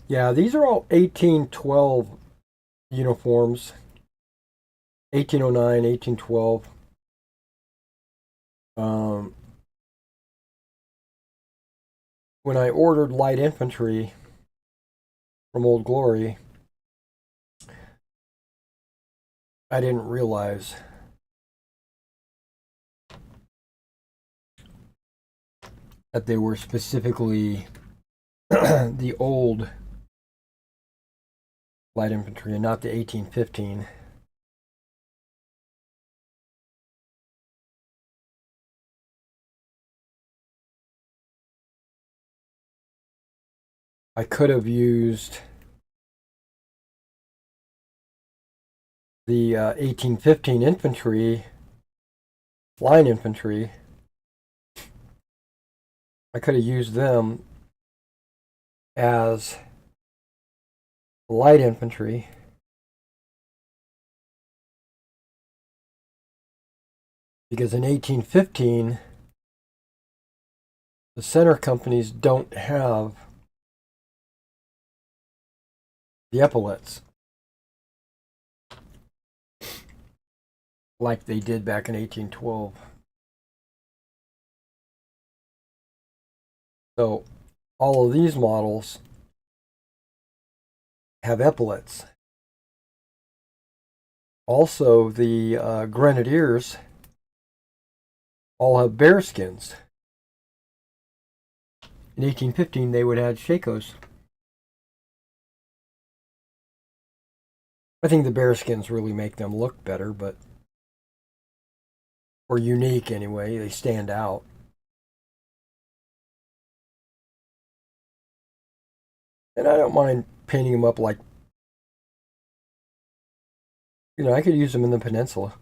Yeah, these are all 1812 uniforms. 1809, 1812. When I ordered light infantry from Old Glory, I didn't realize that they were specifically the old light infantry and not the 1815. I could have used the 1815 infantry, line infantry. I could have used them as light infantry. Because in 1815, the center companies don't have the epaulets like they did back in 1812. So all of these models have epaulets. Also, the grenadiers all have bear skins. In 1815, they would have shakos. I think the bear skins really make them look better, but or unique anyway. They stand out. And I don't mind painting them up like, I could use them in the peninsula.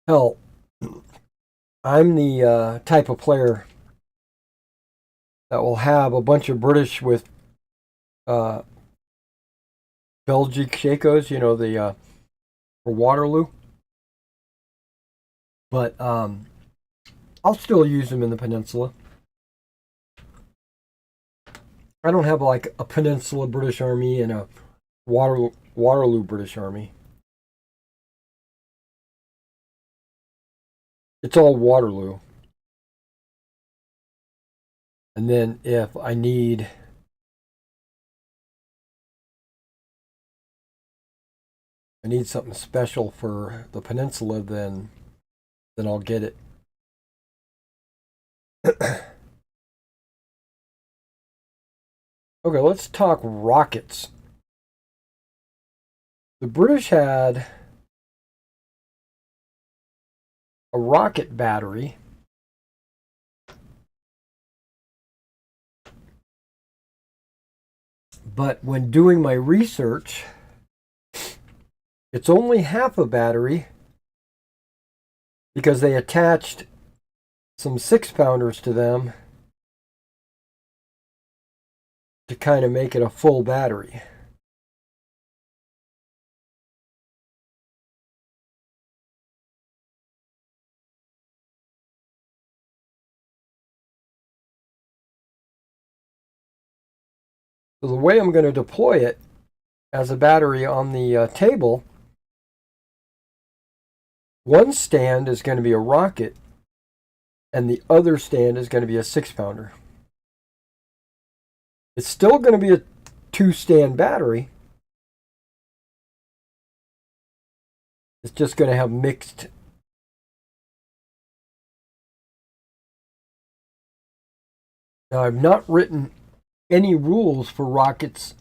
Hell, I'm the type of player that will have a bunch of British with uh, Belgic shakos, the for Waterloo. But I'll still use them in the peninsula. I don't have like a Peninsula British Army and a Waterloo British Army. It's all Waterloo. And then if I need something special for the peninsula, then I'll get it. Okay, let's talk rockets. The British had a rocket battery but when doing my research, it's only half a battery because they attached some 6-pounders to them to kind of make it a full battery. So the way I'm going to deploy it as a battery on the table, one stand is going to be a rocket and the other stand is going to be a 6-pounder. It's still going to be a 2-stand battery. It's just going to have mixed. Now, I've not written any rules for rockets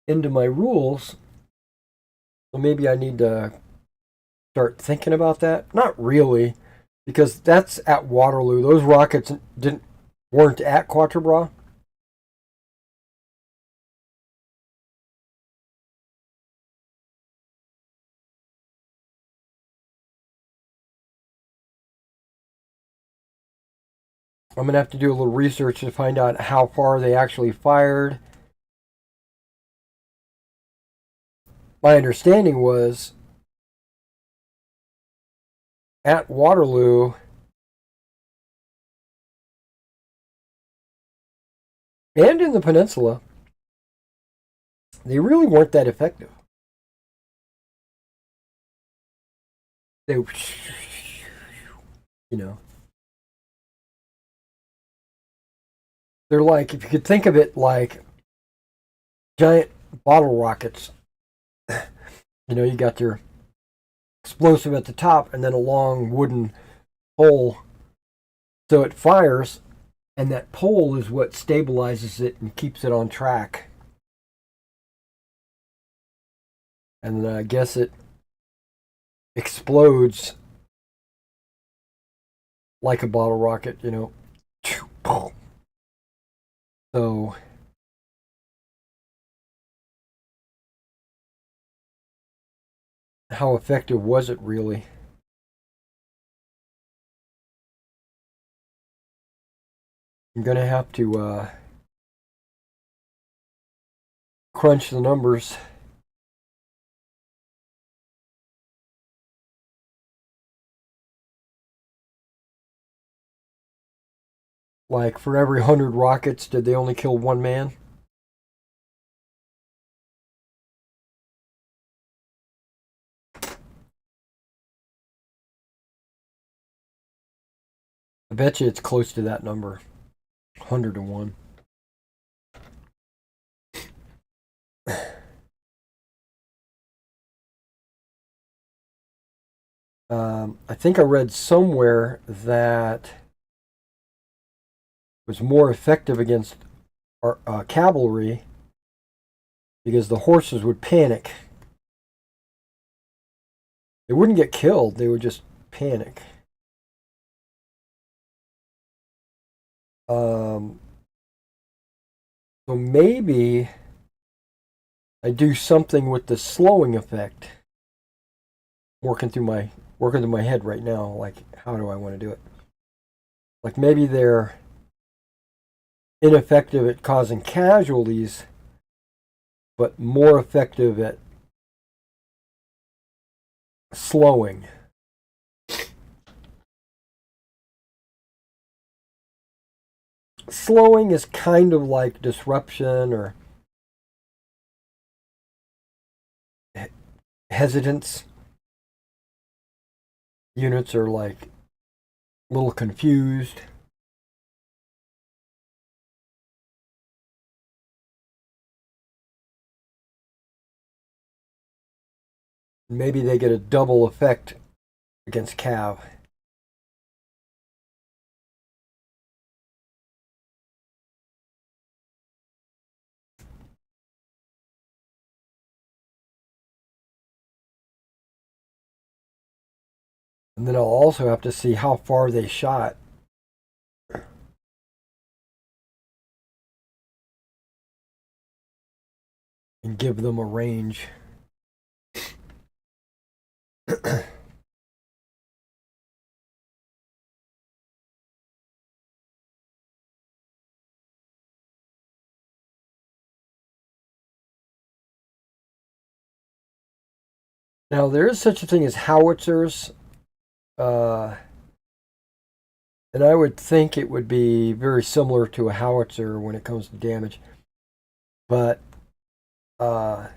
into my rules, so maybe I need to start thinking about that. Not really, because that's at Waterloo. Those rockets weren't at Quatre Bras. I'm going to have to do a little research to find out how far they actually fired. My understanding was at Waterloo, and in the peninsula, they really weren't that effective. They, they're like, if you could think of it like giant bottle rockets. You got your explosive at the top and then a long wooden pole. So it fires, and that pole is what stabilizes it and keeps it on track. And then I guess it explodes like a bottle rocket, So how effective was it really? I'm going to have to crunch the numbers. Like, for every 100 rockets, did they only kill one man? I bet you it's close to that number. 100-1. I think I read somewhere that it was more effective against cavalry because the horses would panic. They wouldn't get killed, they would just panic. So maybe I do something with the slowing effect. Working through my head right now, like how do I want to do it? Like maybe they're ineffective at causing casualties, but more effective at slowing. Slowing is kind of like disruption or hesitance. Units are like a little confused. Maybe they get a double effect against cav. And then I'll also have to see how far they shot. And give them a range. Now, there is such a thing as howitzers. And I would think it would be very similar to a howitzer when it comes to damage. But I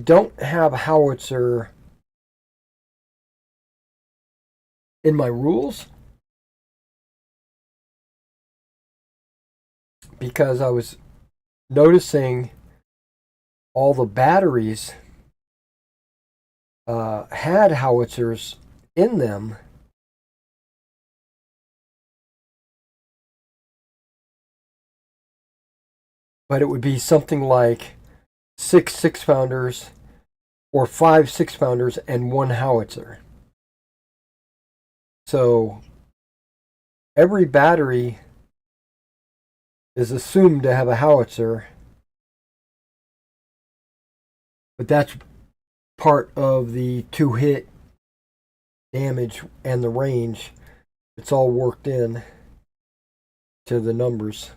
don't have a howitzer in my rules because I was noticing all the batteries had howitzers in them. But it would be something like 6 6-pounders or 5 6-pounders and 1 howitzer. So every battery is assumed to have a howitzer, but that's part of the 2-hit damage and the range. It's all worked in to the numbers.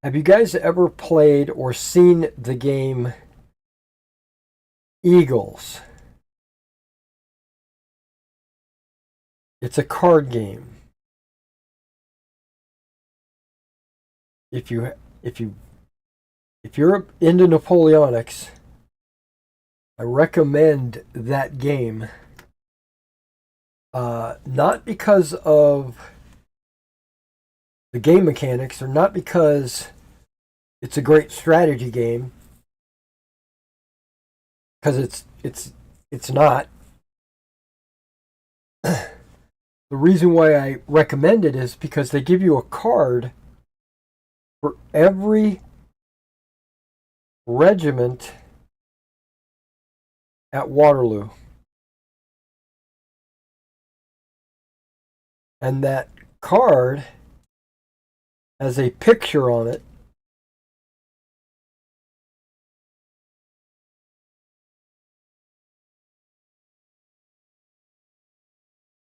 Have you guys ever played or seen the game Eagles? It's a card game. If you're into Napoleonics, I recommend that game. Not because of the game mechanics, or not because it's a great strategy game, because it's not. The reason why I recommend it is because they give you a card for every regiment at Waterloo. And that card has a picture on it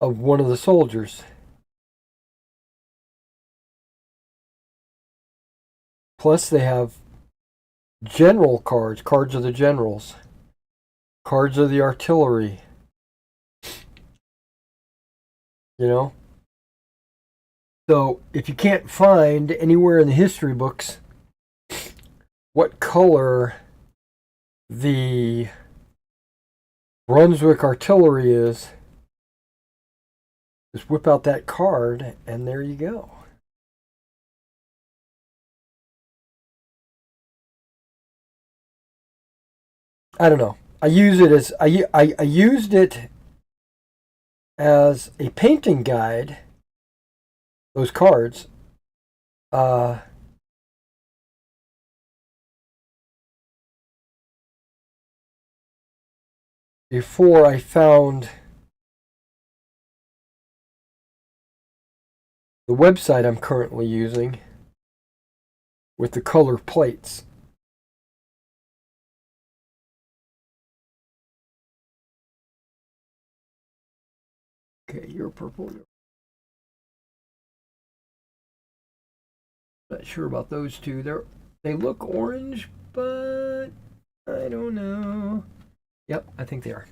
of one of the soldiers. Plus they have general cards, cards of the generals, cards of the artillery. You know? So if you can't find anywhere in the history books what color the Brunswick artillery is, just whip out that card and there you go. I don't know. I use it as I used it as a painting guide. Those cards. Before I found the website I'm currently using with the color plates. Okay, you're purple. Not sure about those two. They look orange, but I don't know. Yep, I think they are.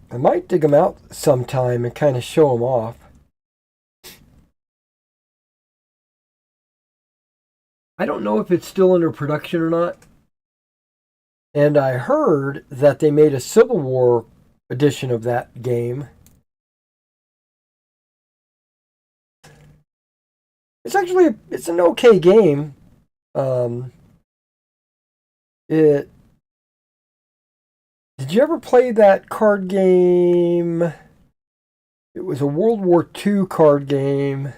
I might dig them out sometime and kind of show them off. I don't know if it's still under production or not. And I heard that they made a Civil War edition of that game. It's an okay game. It Did you ever play that card game? It was a World War II card game.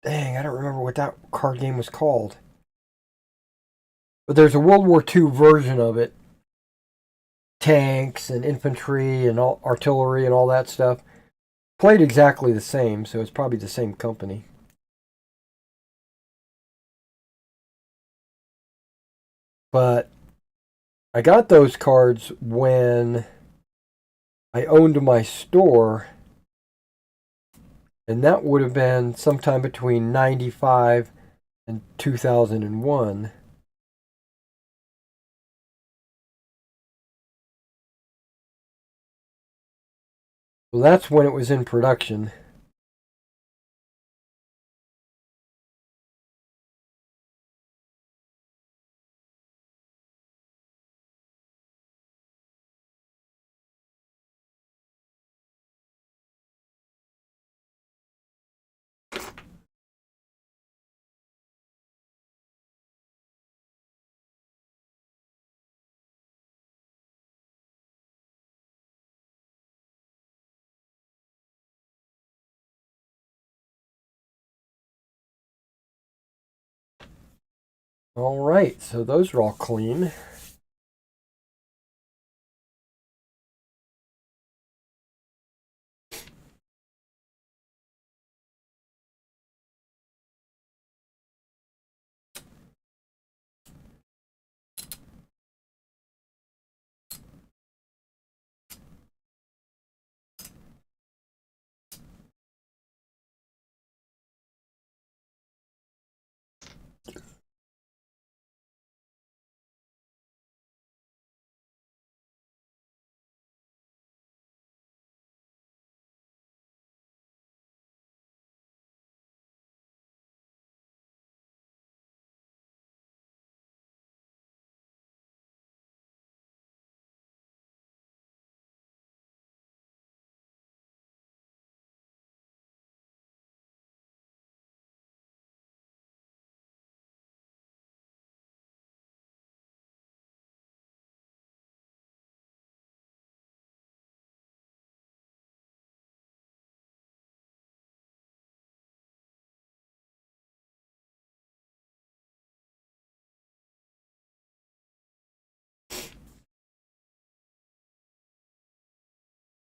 Dang, I don't remember what that card game was called. But there's a World War II version of it. Tanks and infantry and all, artillery and all that stuff. Played exactly the same, so it's probably the same company. But I got those cards when I owned my store, and that would have been sometime between 95 and 2001. Well, that's when it was in production. All right, so those are all clean.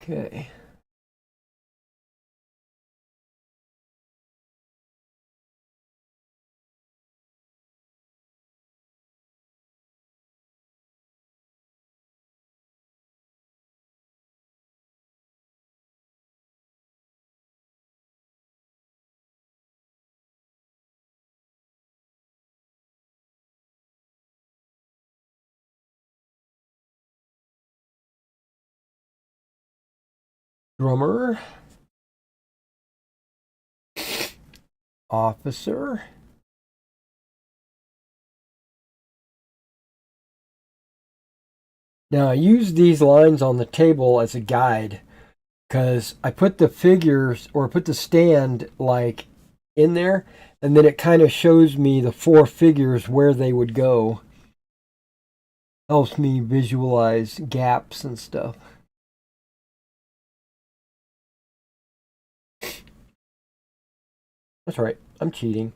Okay. Drummer. Officer. Now I use these lines on the table as a guide because I put the figures or put the stand like in there, and then it kind of shows me the four figures where they would go. Helps me visualize gaps and stuff. That's right, I'm cheating.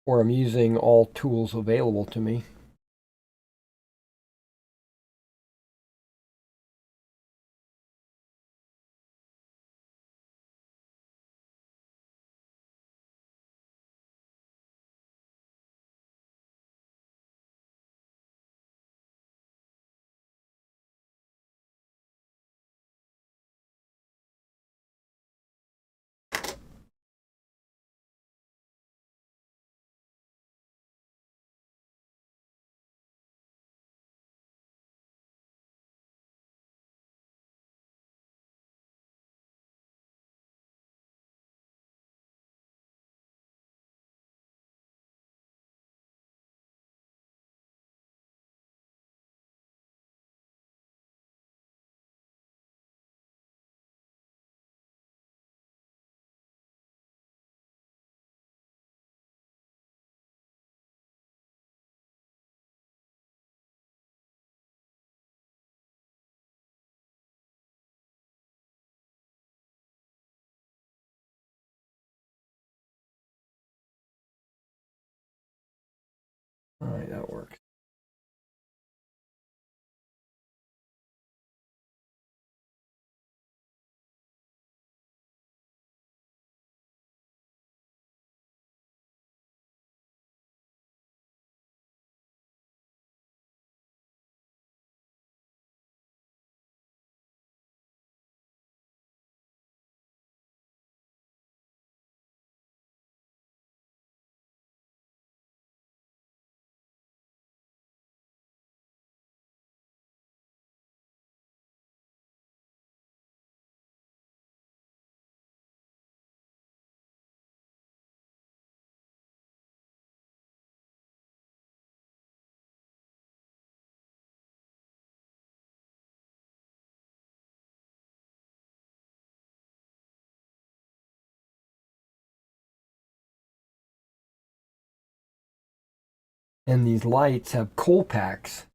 Or I'm using all tools available to me. All right, that works. And these lights have coal packs,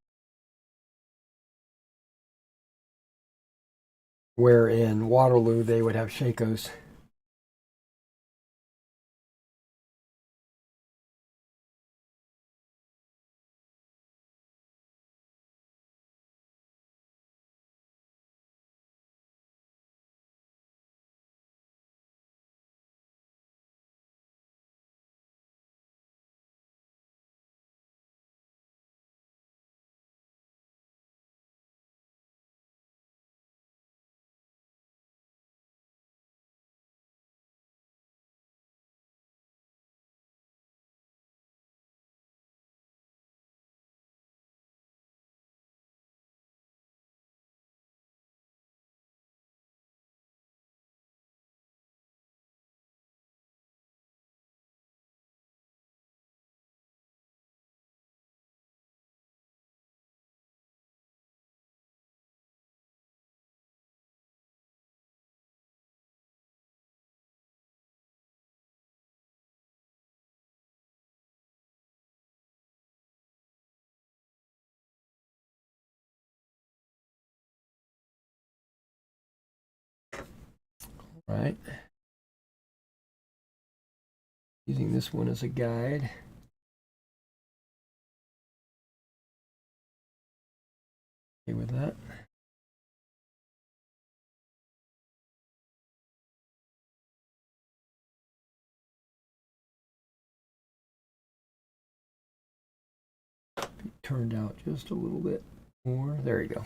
where in Waterloo they would have Shakos. Right. Using this one as a guide. Okay with that. Turned out just a little bit more. There you go.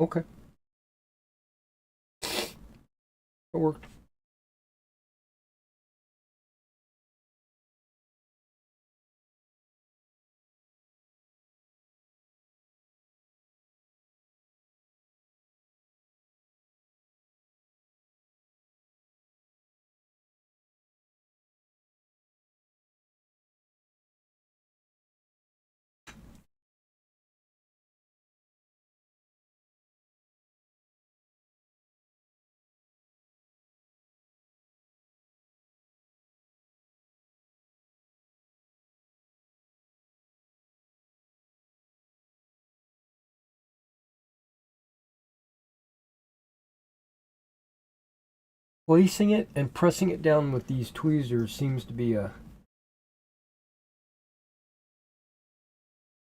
Okay. It worked. Placing it and pressing it down with these tweezers seems to be a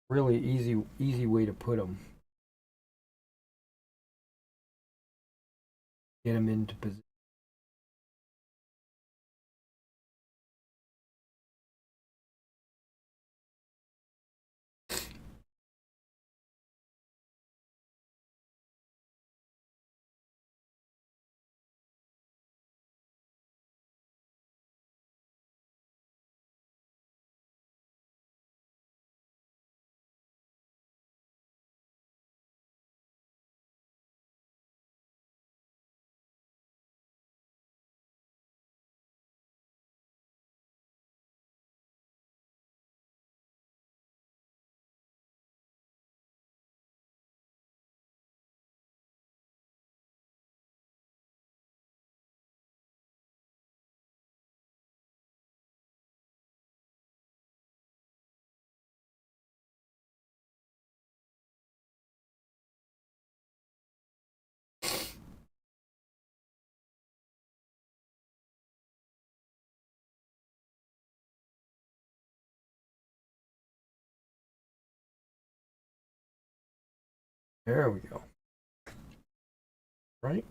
really easy way to put them. Get them into position. There we go. Right?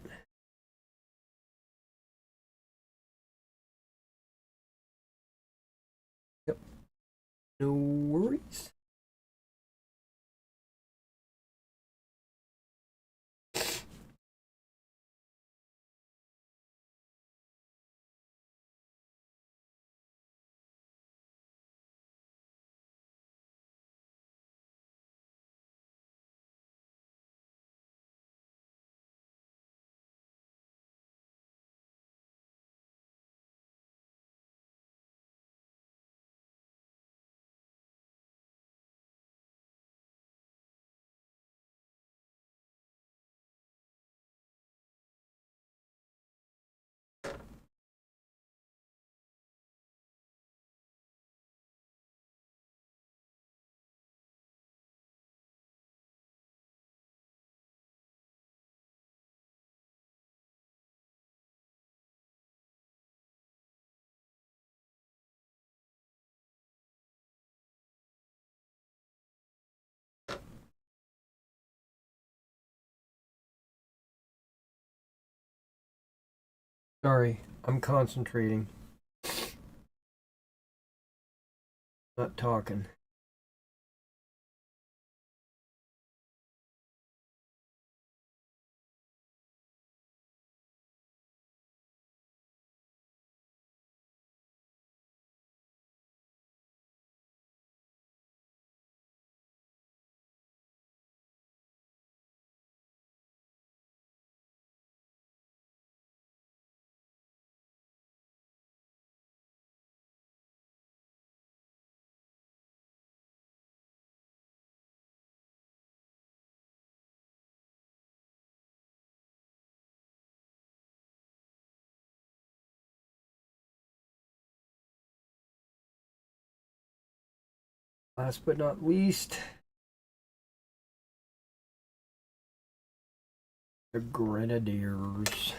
Yep. No worries. Sorry, I'm concentrating, not talking. Last but not least, the Grenadiers.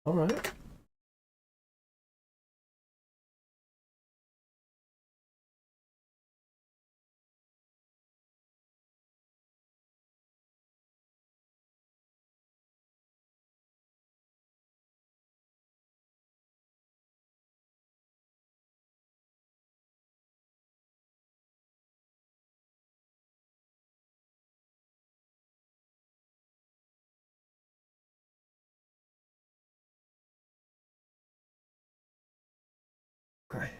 All right. Okay.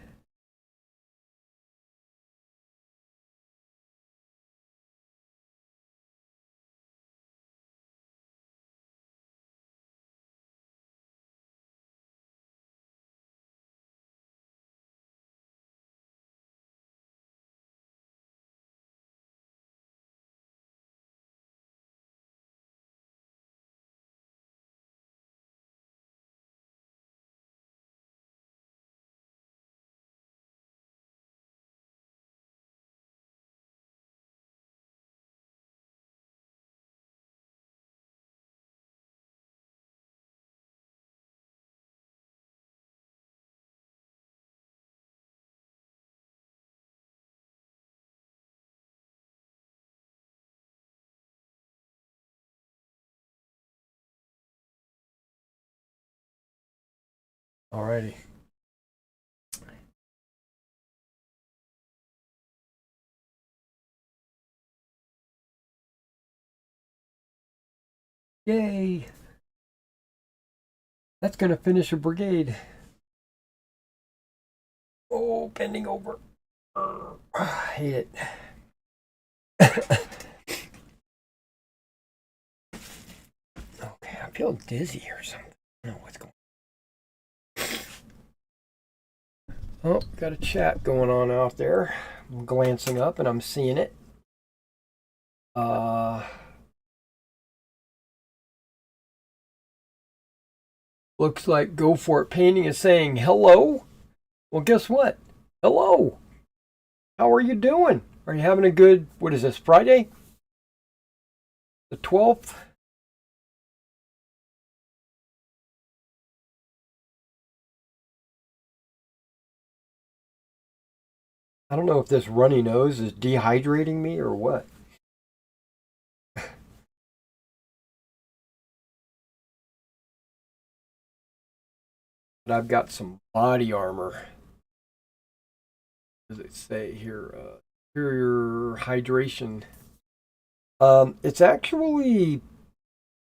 All righty. Yay. That's going to finish a brigade. Oh, bending over. I hate it. Okay, I feel dizzy or something. I don't know what's going on. Oh, got a chat going on out there. I'm glancing up and I'm seeing it. Looks like Go For It Painting is saying hello. Well, guess what? Hello. How are you doing? Are you having a good, what is this, Friday? The 12th? I don't know if this runny nose is dehydrating me or what. But I've got some body armor. What does it say here? Superior hydration. It's actually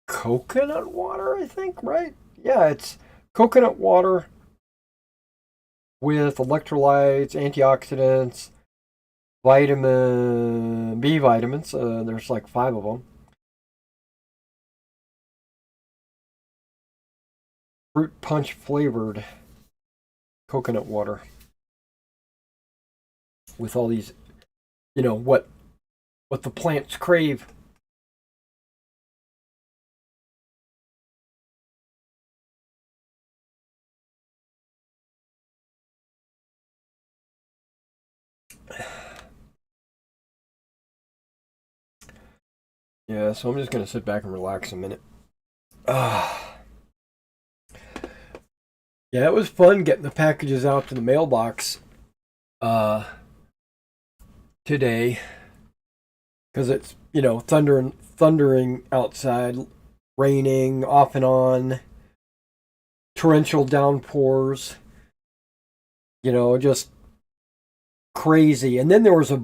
coconut water, I think, right? Yeah, it's coconut water with electrolytes, antioxidants, vitamin B vitamins. There's like 5 of them. Fruit punch flavored coconut water with all these, what the plants crave. Yeah, so I'm just gonna sit back and relax a minute. Ah, yeah, it was fun getting the packages out to the mailbox uh today because it's thundering outside, raining off and on, torrential downpours. Just crazy. And then there was a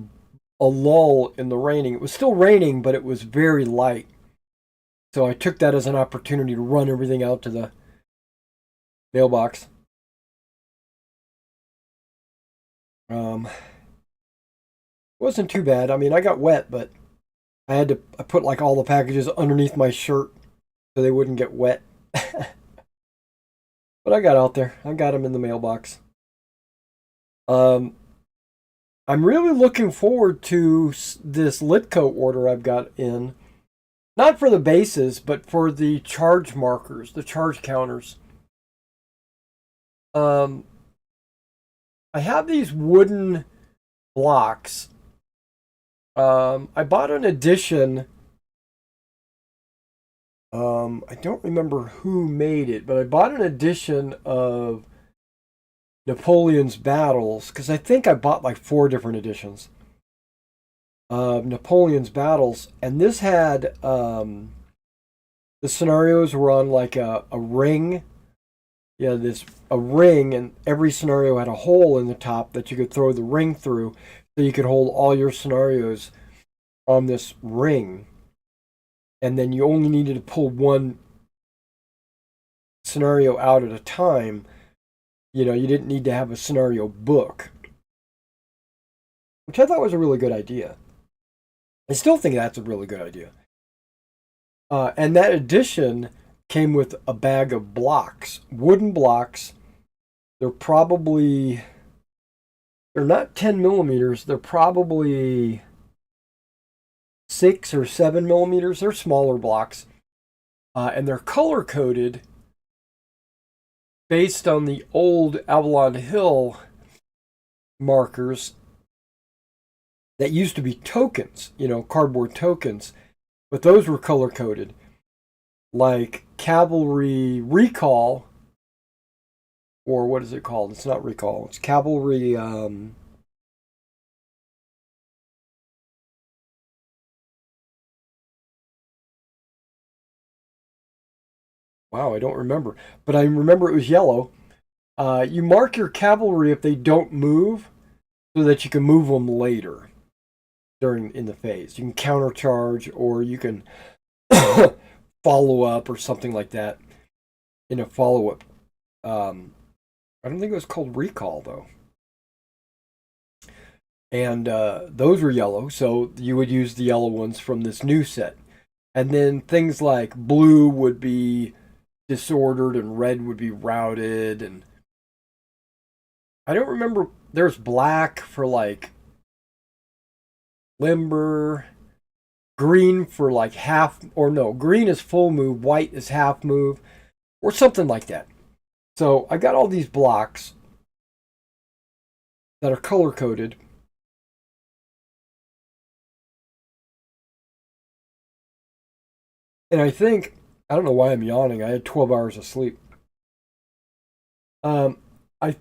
lull in the raining. It was still raining, but it was very light. So I took that as an opportunity to run everything out to the mailbox. It wasn't too bad. I mean, I got wet, but I put like all the packages underneath my shirt so they wouldn't get wet. But I got out there. I got them in the mailbox. Um, I'm really looking forward to this Litco order I've got in. Not for the bases, but for the charge markers, the charge counters. Um, I have these wooden blocks. I bought an edition I don't remember who made it, but I bought an edition of Napoleon's Battles because I think I bought like 4 different editions of Napoleon's Battles, and this had the scenarios were on like a ring. Yeah, this a ring, and every scenario had a hole in the top that you could throw the ring through, so you could hold all your scenarios on this ring, and then you only needed to pull one scenario out at a time. You know, you didn't need to have a scenario book, which I thought was a really good idea. I still think that's a really good idea. And that edition came with a bag of blocks, wooden blocks. They're probably, they're not 10 millimeters. They're probably 6 or 7 millimeters. They're smaller blocks. And they're color coded based on the old Avalon Hill markers that used to be tokens, you know, cardboard tokens, but those were color coded. Like Cavalry Recall, or what is it called? It's not Recall, it's Cavalry. Wow, I don't remember, but I remember it was yellow. You mark your cavalry if they don't move, so that you can move them later during in the phase. You can countercharge, or you can follow up, or something like that in a follow up. I don't think it was called Recall though. And those were yellow, so you would use the yellow ones from this new set. And then things like blue would be disordered and red would be routed, and I don't remember. There's black for like limber, green for like half, or no, green is full move, white is half move, or something like that. So I got all these blocks that are color coded. And I think, I don't know why I'm yawning. I had 12 hours of sleep. Um, I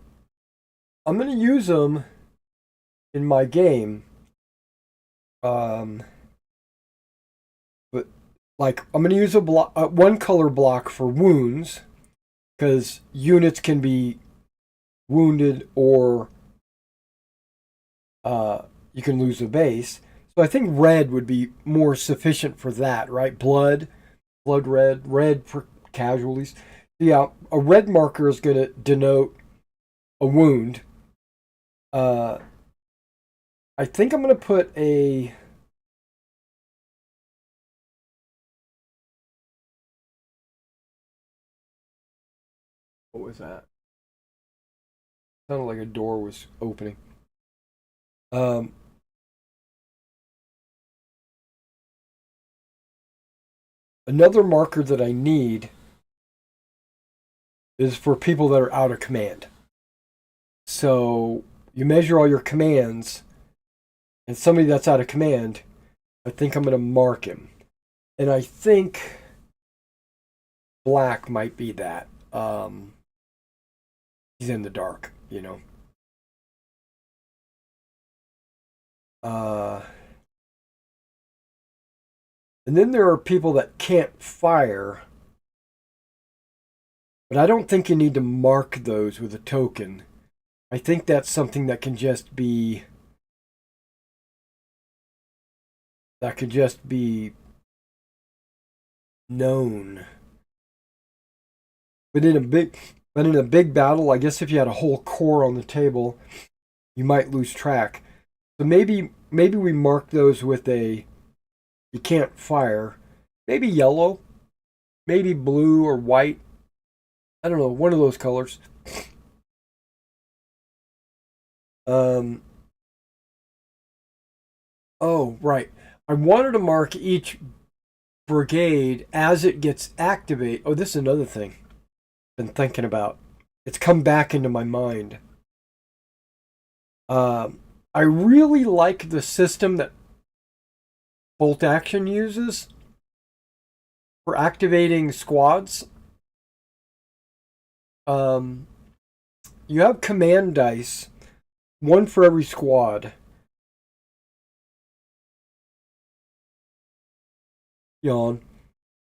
I'm gonna use them in my game. Um, but like I'm gonna use a block, one color block for wounds, because units can be wounded, or you can lose a base. So I think red would be more sufficient for that, right? Blood red, red for casualties. Yeah, a red marker is going to denote a wound. Uh, I think I'm going to put a. What was that? Sounded like a door was opening. Um, Another marker that I need is for people that are out of command. So you measure all your commands, and somebody that's out of command, I think I'm going to mark him. And I think black might be that. He's in the dark, you know. Uh, and then there are people that can't fire, but I don't think you need to mark those with a token. I think that's something that can just be known. But in a big battle, I guess if you had a whole corps on the table, you might lose track. So maybe we mark those with a you can't fire. Maybe yellow, maybe blue or white. I don't know, one of those colors. Um oh, right. I wanted to mark each brigade as it gets activated. Oh, this is another thing I've been thinking about. It's come back into my mind. I really like the system that Bolt Action uses for activating squads, you have command dice, one for every squad. Yawn.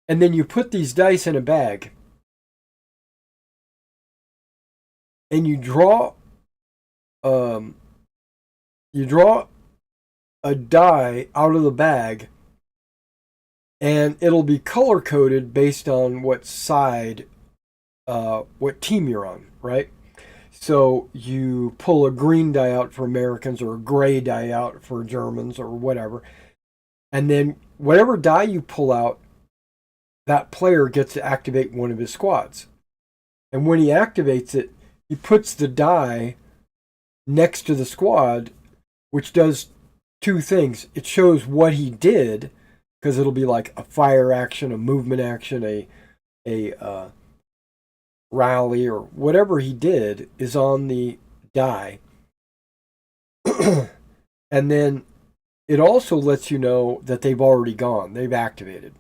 And then you put these dice in a bag. And you draw a die out of the bag, and it'll be color coded based on what side, what team you're on, right? So you pull a green die out for Americans or a gray die out for Germans or whatever. And then whatever die you pull out, that player gets to activate one of his squads. And when he activates it, he puts the die next to the squad, which does two things. It shows what he did, because it'll be like a fire action, a movement action, a rally, or whatever he did is on the die. And then it also lets you know that they've already gone. They've activated.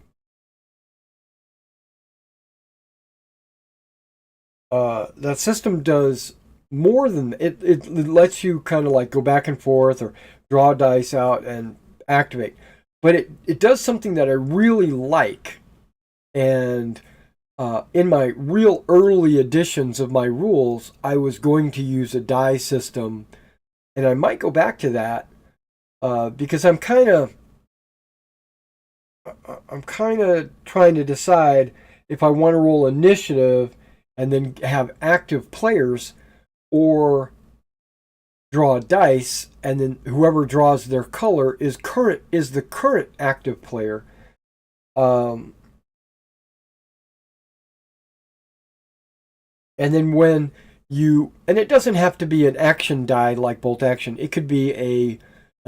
That system does more than it. It lets you kind of like go back and forth or draw dice out and activate. But it does something that I really like. And in my real early editions of my rules, I was going to use a die system. And I might go back to that because I'm kind of trying to decide if I want to roll initiative and then have active players, or draw dice and then whoever draws their color is the current active player. And then when and it doesn't have to be an action die like bolt action. It could be a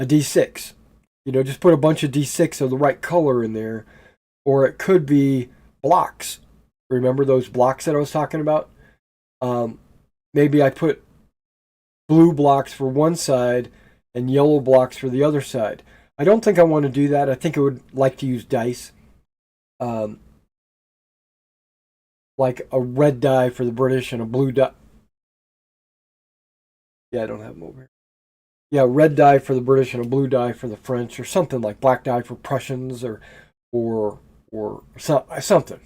D6. Just put a bunch of D6 of the right color in there. Or it could be blocks. Remember those blocks that I was talking about? Maybe I put blue blocks for one side and yellow blocks for the other side. I don't think I want to do that. I think I would like to use dice. Like a red die for the British and a blue die. Yeah, I don't have them over here. Yeah, red die for the British and a blue die for the French, or something like black die for Prussians, or something.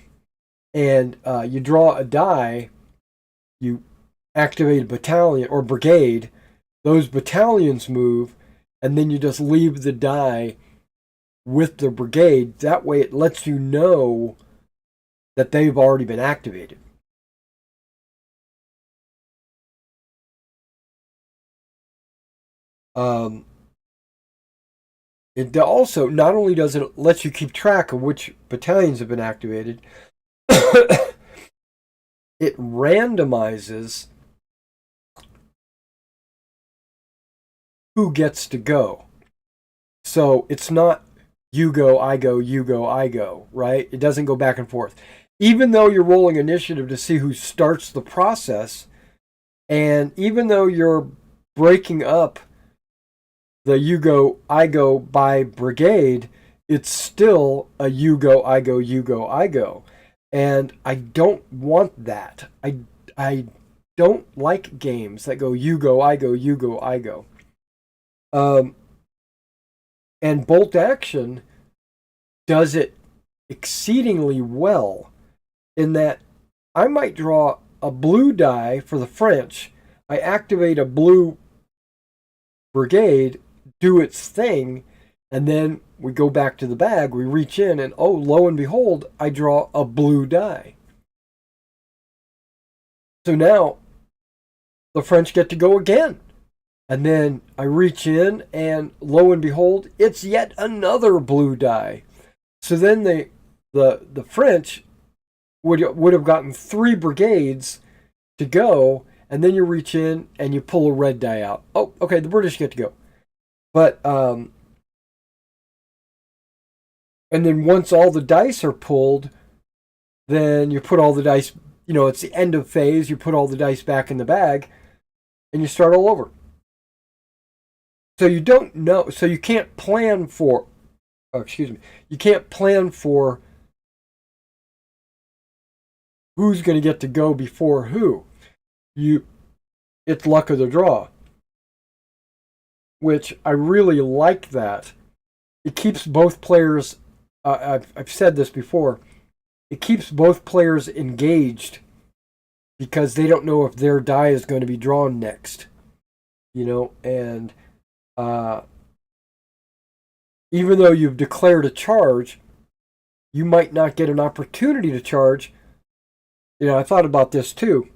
And you draw a die, you activate a battalion or brigade, those battalions move, and then you just leave the die with the brigade. That way it lets you know that they've already been activated. It also, not only does it let you keep track of which battalions have been activated, it randomizes who gets to go. So it's not you go, I go, you go, I go, right? It doesn't go back and forth. Even though you're rolling initiative to see who starts the process, and even though you're breaking up the you go, I go by brigade, it's still a you go, I go, you go, I go. And I don't want that. I don't like games that go you go, I go, you go, I go. And bolt action does it exceedingly well in that I might draw a blue die for the French. I activate a blue brigade, do its thing, and then we go back to the bag, we reach in, and oh, lo and behold, I draw a blue die. So now the French get to go again. And then I reach in, and lo and behold, it's yet another blue die. So then the French would have gotten 3 brigades to go, and then you reach in and you pull a red die out. Oh, okay, the British get to go. But and then once all the dice are pulled, then you put all the dice, it's the end of phase, you put all the dice back in the bag, and you start all over. So you don't know, so you can't plan for, you can't plan for who's going to get to go before who. It's luck of the draw, which I really like that. It keeps both players, I've said this before, it keeps both players engaged because they don't know if their die is going to be drawn next. And even though you've declared a charge, you might not get an opportunity to charge. I thought about this too.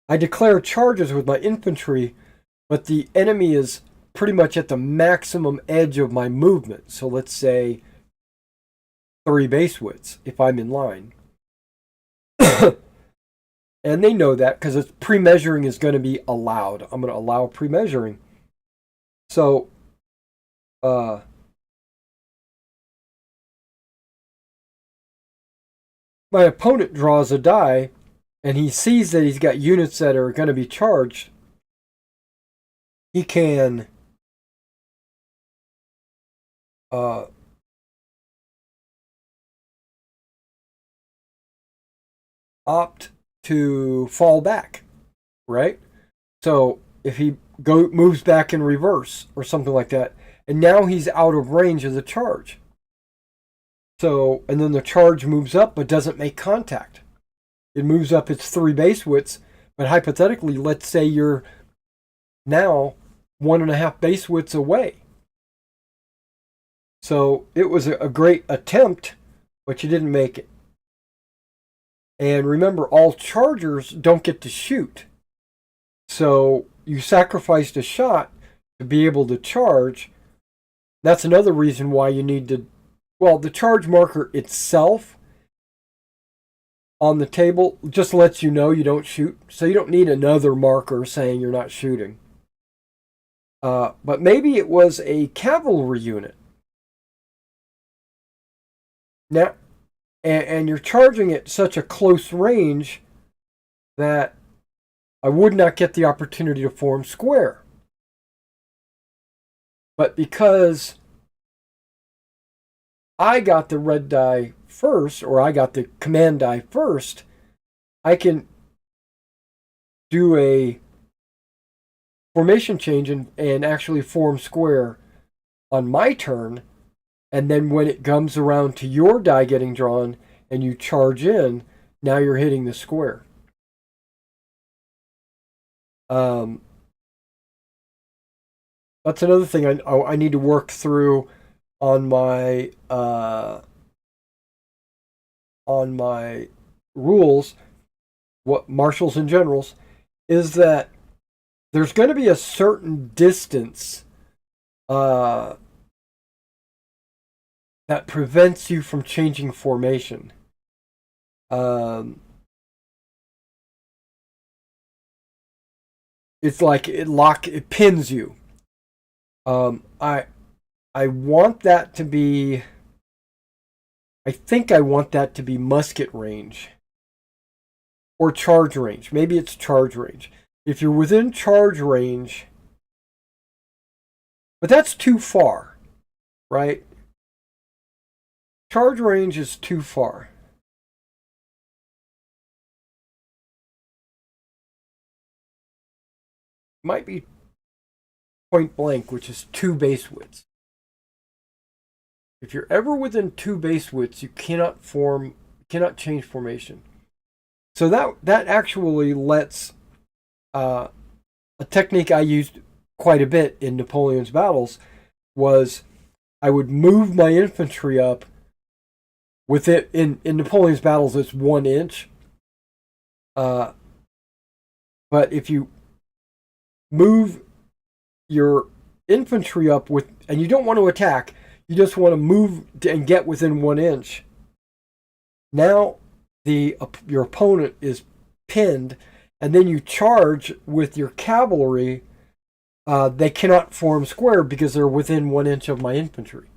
I declare charges with my infantry, but the enemy is pretty much at the maximum edge of my movement. So let's say 3 base widths if I'm in line. And they know that because pre-measuring is going to be allowed. I'm going to allow pre-measuring. So, my opponent draws a die, and he sees that he's got units that are going to be charged. He can opt to fall back, right? So if he moves back in reverse or something like that, and now he's out of range of the charge. So, and then the charge moves up but doesn't make contact. It moves up its 3 base widths, but hypothetically, let's say you're now 1.5 base widths away. So it was a great attempt, but you didn't make it. And remember, all chargers don't get to shoot. So you sacrificed a shot to be able to charge. That's another reason why you need to... Well, the charge marker itself on the table just lets you know you don't shoot. So you don't need another marker saying you're not shooting. But maybe it was a cavalry unit. Now, and you're charging at such a close range that I would not get the opportunity to form square. But because I got the red die first, or I got the command die first, I can do a formation change and actually form square on my turn. And then when it comes around to your die getting drawn and you charge in, now you're hitting the square. That's another thing I need to work through on my rules, what marshals and generals, is that there's going to be a certain distance that prevents you from changing formation. It's like it pins you. I want that to be... I think I want that to be musket range. Or charge range. Maybe it's charge range. If you're within charge range... But that's too far, right? Charge range is too far. Might be point blank, which is 2 base widths. If you're ever within 2 base widths, you cannot change formation. So that actually lets a technique I used quite a bit in Napoleon's battles was I would move my infantry up with it in Napoleon's battles. It's 1 inch. But if you move your infantry up and you don't want to attack, you just want to move and get within 1 inch. Now your opponent is pinned, and then you charge with your cavalry. They cannot form square because they're within 1 inch of my infantry.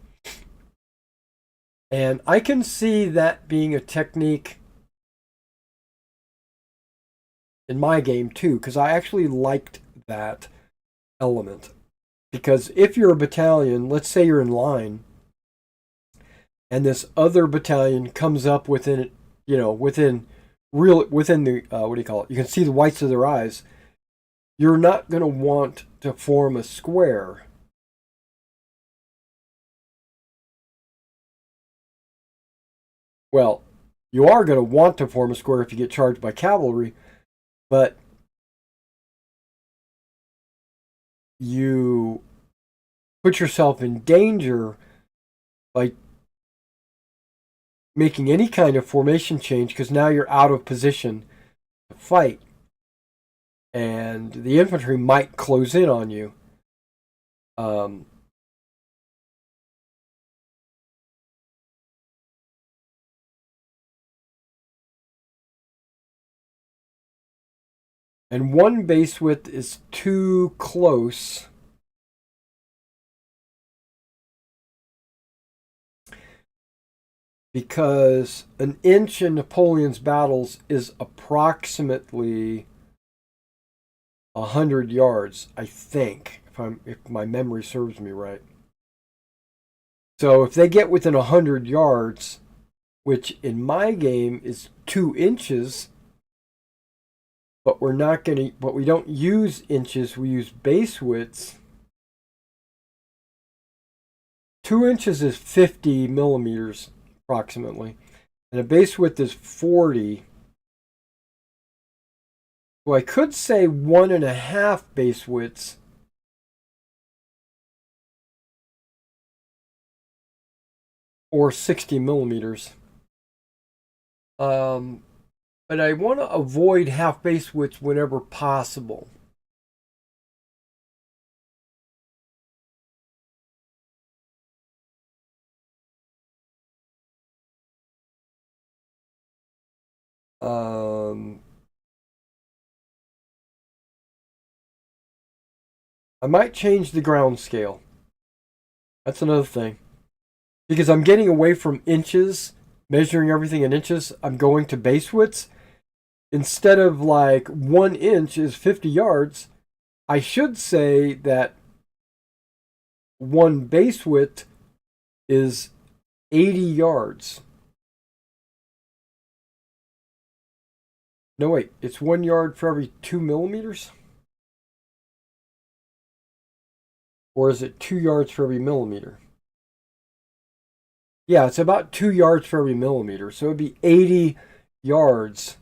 And I can see that being a technique in my game too, because I actually liked that element. Because if you're a battalion, let's say you're in line, and this other battalion comes up within within the what do you call it? You can see the whites of their eyes. You're not going to want to form a square. Well, you are going to want to form a square if you get charged by cavalry, but you put yourself in danger by making any kind of formation change because now you're out of position to fight. And the infantry might close in on you. And one base width is too close. Because an inch in Napoleon's battles is approximately 100 yards, I think, if my memory serves me right. So if they get within 100 yards, which in my game is 2 inches, but we don't use inches, we use base widths. 2 inches is 50 millimeters approximately, and a base width is 40. Well, I could say 1.5 base widths. Or 60 millimeters. But I want to avoid half base widths whenever possible. I might change the ground scale. That's another thing. Because I'm getting away from inches, measuring everything in inches. I'm going to base widths. Instead of like 1 inch is 50 yards, I should say that one base width is 80 yards. No, wait, it's 1 yard for every 2 millimeters? Or is it 2 yards for every millimeter? Yeah, it's about 2 yards for every millimeter. So it'd be 80 yards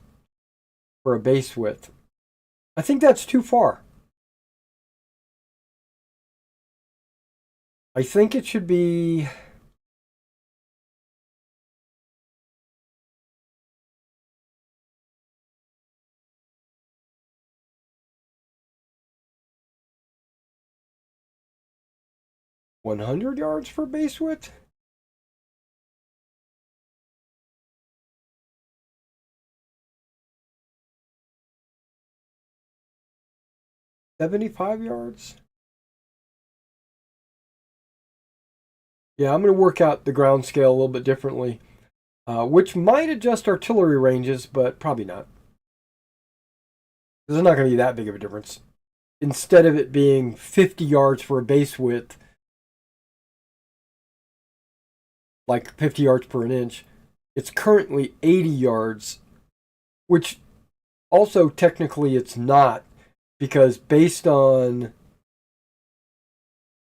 for a base width. I think that's too far. I think it should be... $100 yards for base width? $75 yards? Yeah, I'm going to work out the ground scale a little bit differently, which might adjust artillery ranges, but probably not. There's not going to be that big of a difference. Instead of it being 50 yards for a base width, like 50 yards per an inch, it's currently 80 yards, which also technically it's not, because based on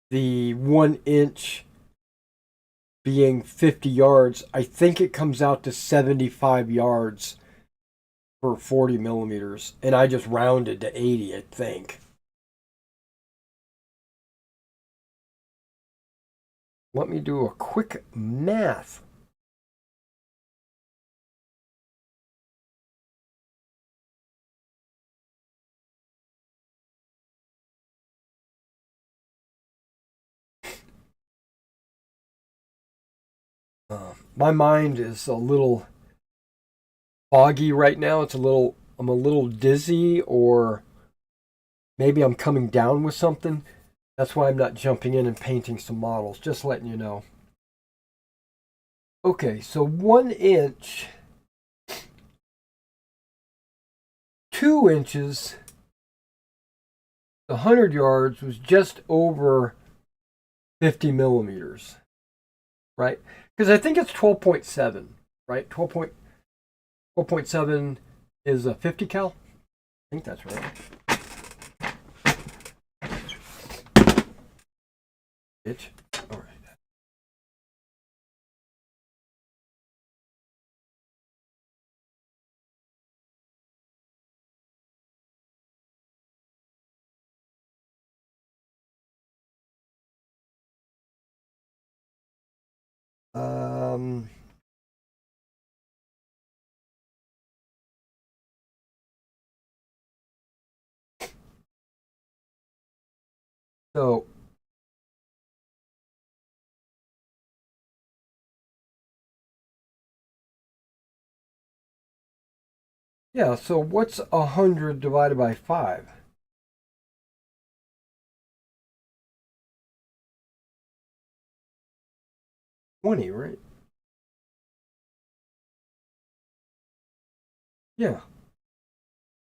the 1 inch being 50 yards, I think it comes out to 75 yards for 40 millimeters. And I just rounded to 80, I think. Let me do a quick math. My mind is a little foggy right now. I'm a little dizzy, or maybe I'm coming down with something. That's why I'm not jumping in and painting some models, just letting you know. Okay, so 1 inch, 2 inches, 100 yards was just over 50 millimeters, right? Because I think it's 12.7, right? 12. 4.7 is a 50 cal. I think that's right. Bitch. All right. Um, so yeah, so what's 100 divided by 5? 20, right? Yeah,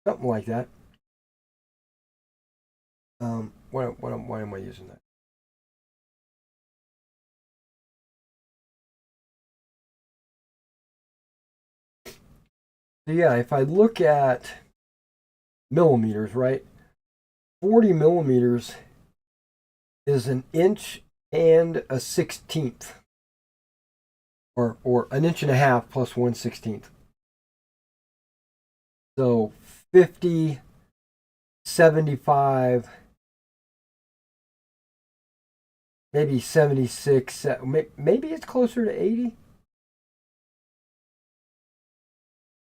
something like that. Why am I using that? So yeah, if I look at millimeters, right? 40 millimeters is an inch and a 16th, or an inch and a half plus 1/16. So 50, 75, maybe 76, maybe it's closer to 80.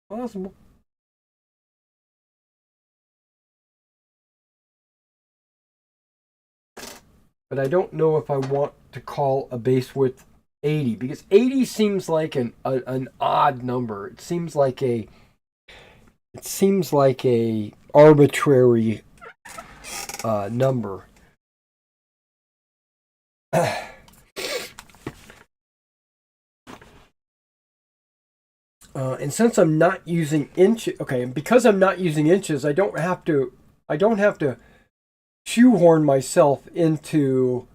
Possible. But I don't know if I want to call a base width 80 because 80 seems like an odd number. It seems like a arbitrary number. And since I'm not using inches, okay, and because I'm not using inches, I don't have to shoehorn myself into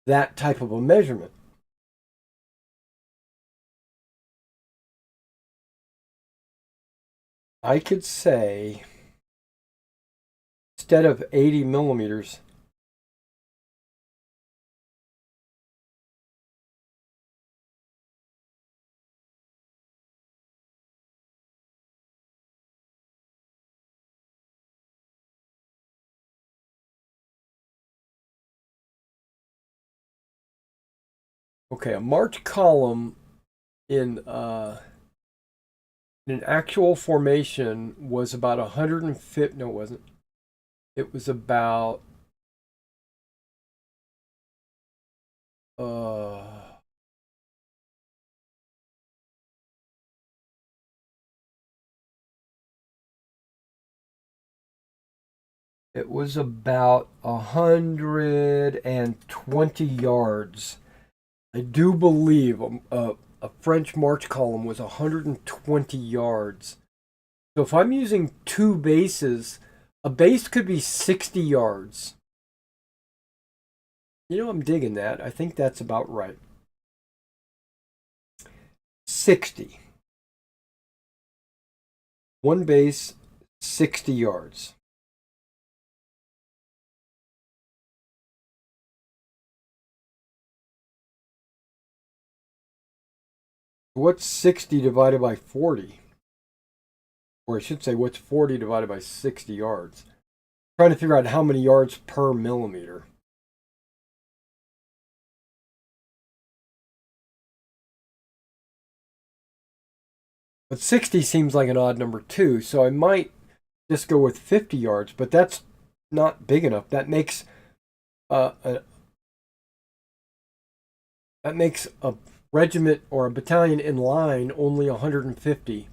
that type of a measurement. I could say instead of 80 millimeters, okay, a March column in an actual formation was about 150. No, it wasn't. It was about uh, it was about 120 yards. I do believe a French March column was 120 yards. So if I'm using two bases, a base could be 60 yards. You know, I'm digging that. I think that's about right. 60. One base, 60 yards. What's 60 divided by 40? Or I should say, what's 40 divided by 60 yards? Trying to figure out how many yards per millimeter. But 60 seems like an odd number too, so I might just go with 50 yards, but that's not big enough. Uh, a, that makes a regiment or a battalion in line only 150.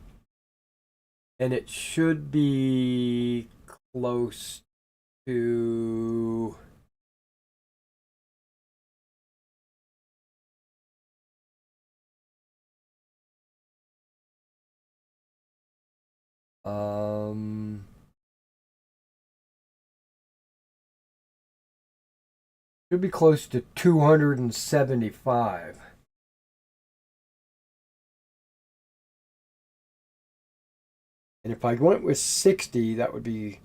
And it should be close to um should be close to 275. And if I went with 60, that would be...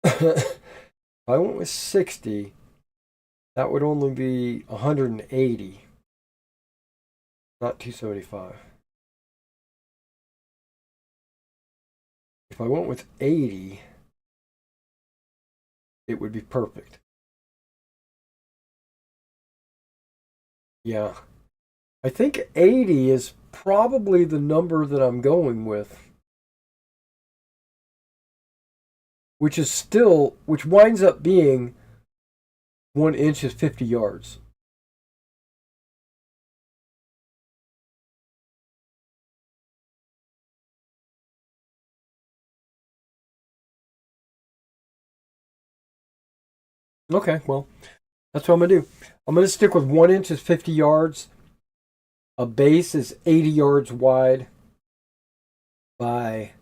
If I went with 60, that would only be 180, not 275. If I went with 80, it would be perfect. Yeah. I think 80 is probably the number that I'm going with. Which winds up being 1 inch is 50 yards. Okay, well, that's what I'm going to do. I'm going to stick with 1 inch is 50 yards. A base is 80 yards wide by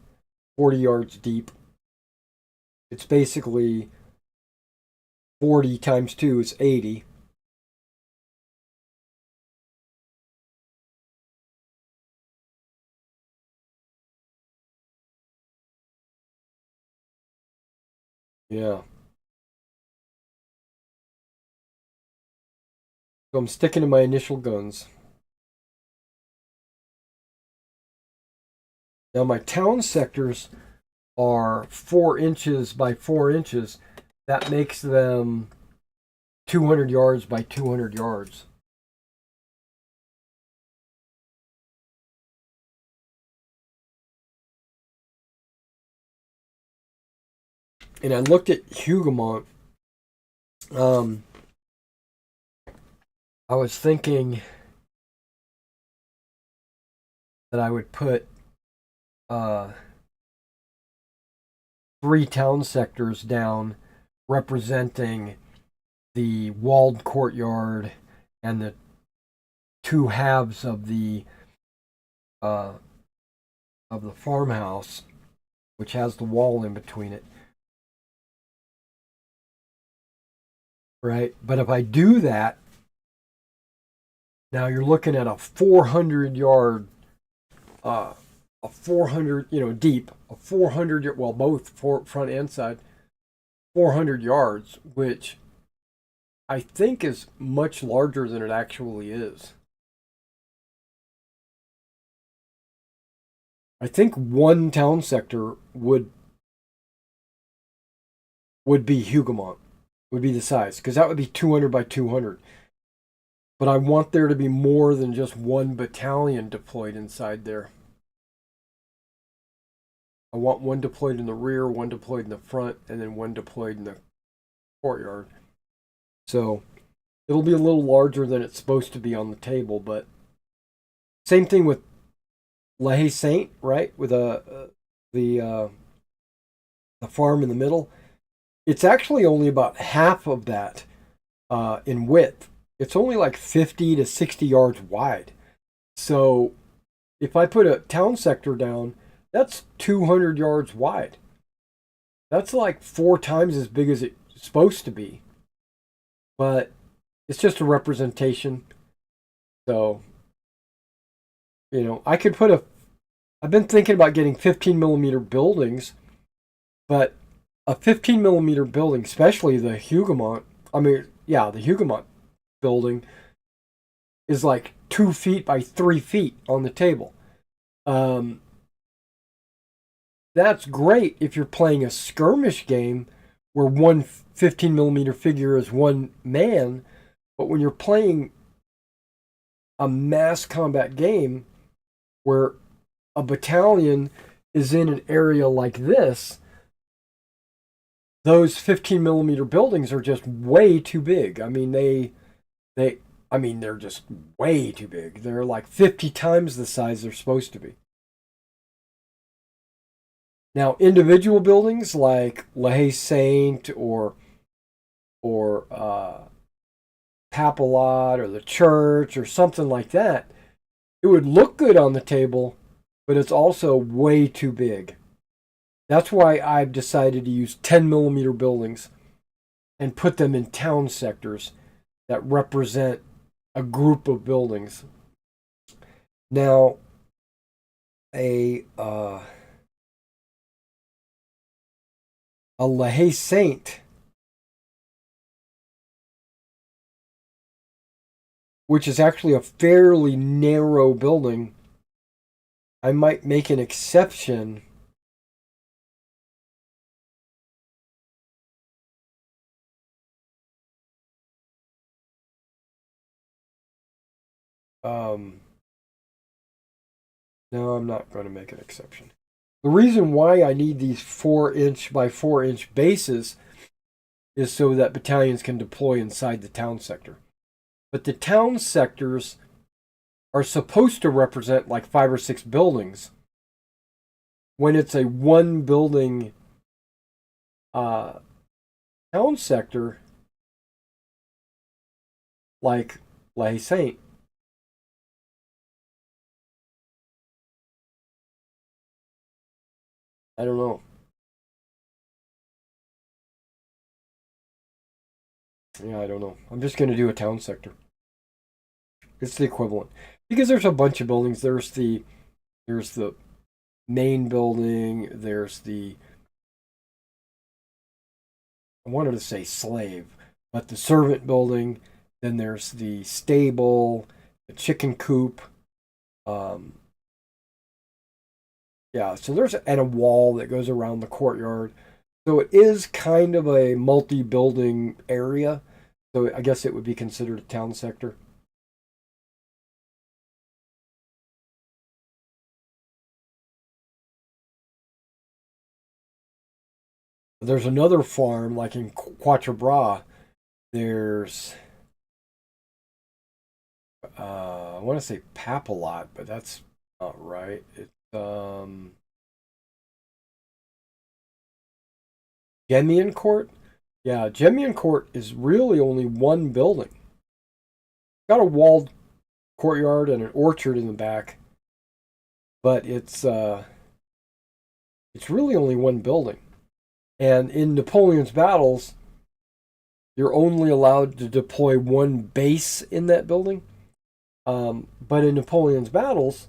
40 yards deep. It's basically 40 times 2 is 80. Yeah. So I'm sticking to my initial guns. Now my town sectors are 4 inches by 4 inches. That makes them 200 yards by 200 yards. And I looked at Hougoumont. I was thinking that I would put 3 town sectors down representing the walled courtyard and the 2 halves of the farmhouse, which has the wall in between it. Right? But if I do that, now you're looking at a 400 yard, a 400, deep, a 400, well, both front and side, 400 yards, which I think is much larger than it actually is. I think 1 town sector would be Hougoumont, would be the size, because that would be 200 by 200. But I want there to be more than just 1 battalion deployed inside there. I want 1 deployed in the rear, 1 deployed in the front, and then 1 deployed in the courtyard. So it'll be a little larger than it's supposed to be on the table, but same thing with La Haye Saint, right? With the farm in the middle. It's actually only about half of that in width. It's only like 50 to 60 yards wide. So if I put a town sector down, that's 200 yards wide. That's like 4 times as big as it's supposed to be. But it's just a representation. So, I could put I've been thinking about getting 15 millimeter buildings, but a 15 millimeter building, especially the Hougoumont, the Hougoumont building is like 2 feet by 3 feet on the table. That's great if you're playing a skirmish game where one 15 millimeter figure is 1 man, but when you're playing a mass combat game where a battalion is in an area like this, those 15 millimeter buildings are just way too big. I mean, they're just way too big. They're like 50 times the size they're supposed to be. Now, individual buildings like La Haye Saint or Papillote or the church or something like that, it would look good on the table, but it's also way too big. That's why I've decided to use 10 millimeter buildings and put them in town sectors. that represent a group of buildings. Now, a La Haye Saint, which is actually a fairly narrow building, I might make an exception no, I'm not going to make an exception. The reason why I need these 4-inch by 4-inch bases is so that battalions can deploy inside the town sector. But the town sectors are supposed to represent like 5 or 6 buildings. When it's a one building town sector, like La Haye Saint, I don't know. Yeah, I don't know. I'm just going to do a town sector. It's the equivalent. Because there's a bunch of buildings. There's the main building. There's the, I wanted to say slave, but the servant building. Then there's the stable, the chicken coop. Yeah, so there's and a wall that goes around the courtyard. So it is kind of a multi-building area. So I guess it would be considered a town sector. There's another farm, like in Quatre Bras. There's, I want to say Papalot, but that's not right. It's Gemian Court. Yeah, Gemian Court is really only one building. It's got a walled courtyard and an orchard in the back, but it's really only one building. And in Napoleon's battles, you're only allowed to deploy one base in that building. But in Napoleon's battles,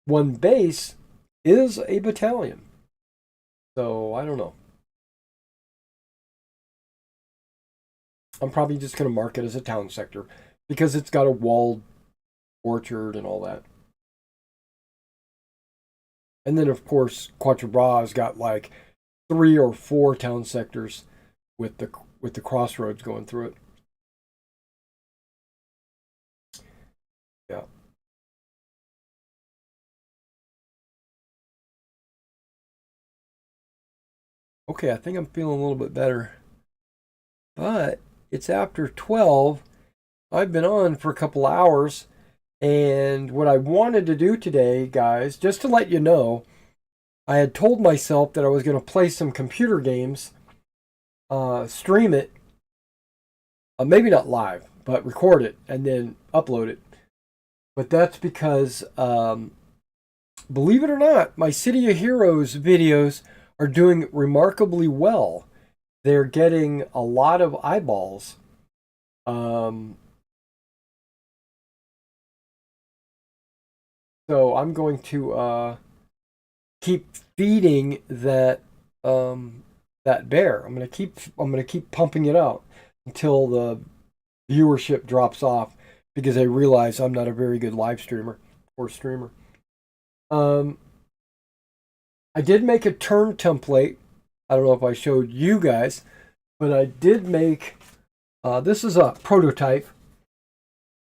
one base is a battalion. So I don't know. I'm probably just going to mark it as a town sector because it's got a walled orchard and all that. And then, of course, Quatre Bras has got like 3 or 4 town sectors with the crossroads going through it. Yeah. Okay, I think I'm feeling a little bit better. But it's after 12. I've been on for a couple hours. And what I wanted to do today, guys, just to let you know, I had told myself that I was going to play some computer games, stream it, maybe not live, but record it and then upload it. But that's because, believe it or not, my City of Heroes videos are doing remarkably well. They're getting a lot of eyeballs. So I'm going to keep feeding that that bear. I'm gonna keep pumping it out until the viewership drops off because I realize I'm not a very good live streamer or streamer. I did make a turn template. I don't know if I showed you guys, but I did make this is a prototype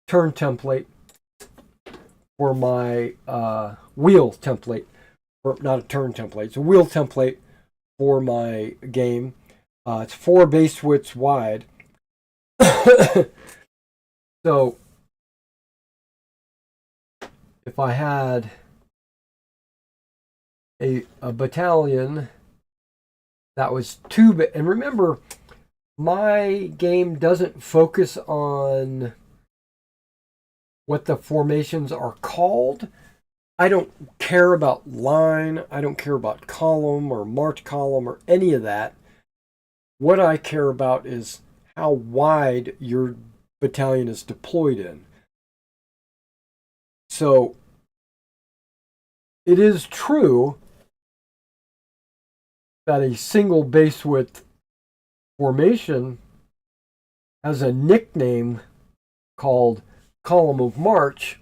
turn template for my wheel template. Or not a turn template, it's a wheel template for my game. It's 4 base widths wide. So if I had a battalion that was 2 bit, and remember, my game doesn't focus on what the formations are called. I don't care about line, I don't care about column or march column or any of that. What I care about is how wide your battalion is deployed in. So it is true that a single base width formation has a nickname called column of march,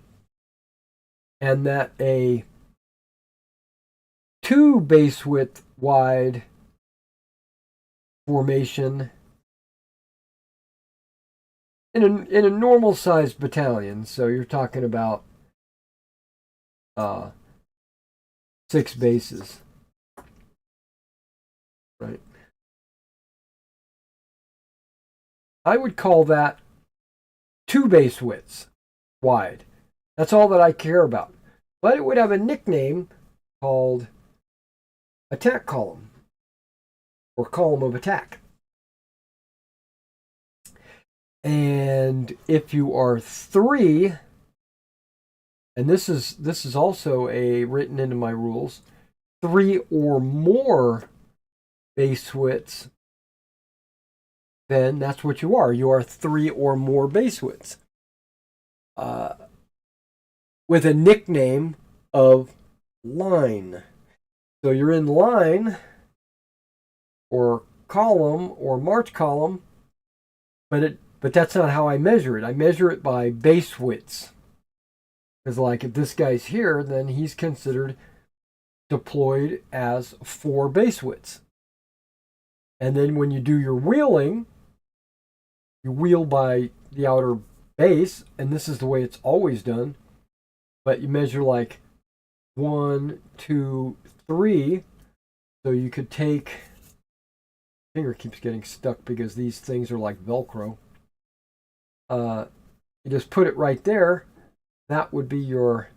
and that a 2 base width wide formation in a normal sized battalion, so you're talking about 6 bases, right? I would call that 2 base widths wide. That's all that I care about. But it would have a nickname called attack column or column of attack. And if you are 3, and this is also written into my rules, 3 or more base widths, then that's what you are. You are 3 or more base widths. With a nickname of line. So you're in line or column or march column, but that's not how I measure it. I measure it by base widths. Because like if this guy's here, then he's considered deployed as 4 base widths. And then when you do your wheeling, you wheel by the outer base, and this is the way it's always done. But you measure like 1, 2, 3. So you could take, finger keeps getting stuck because these things are like Velcro. You just put it right there. That would be your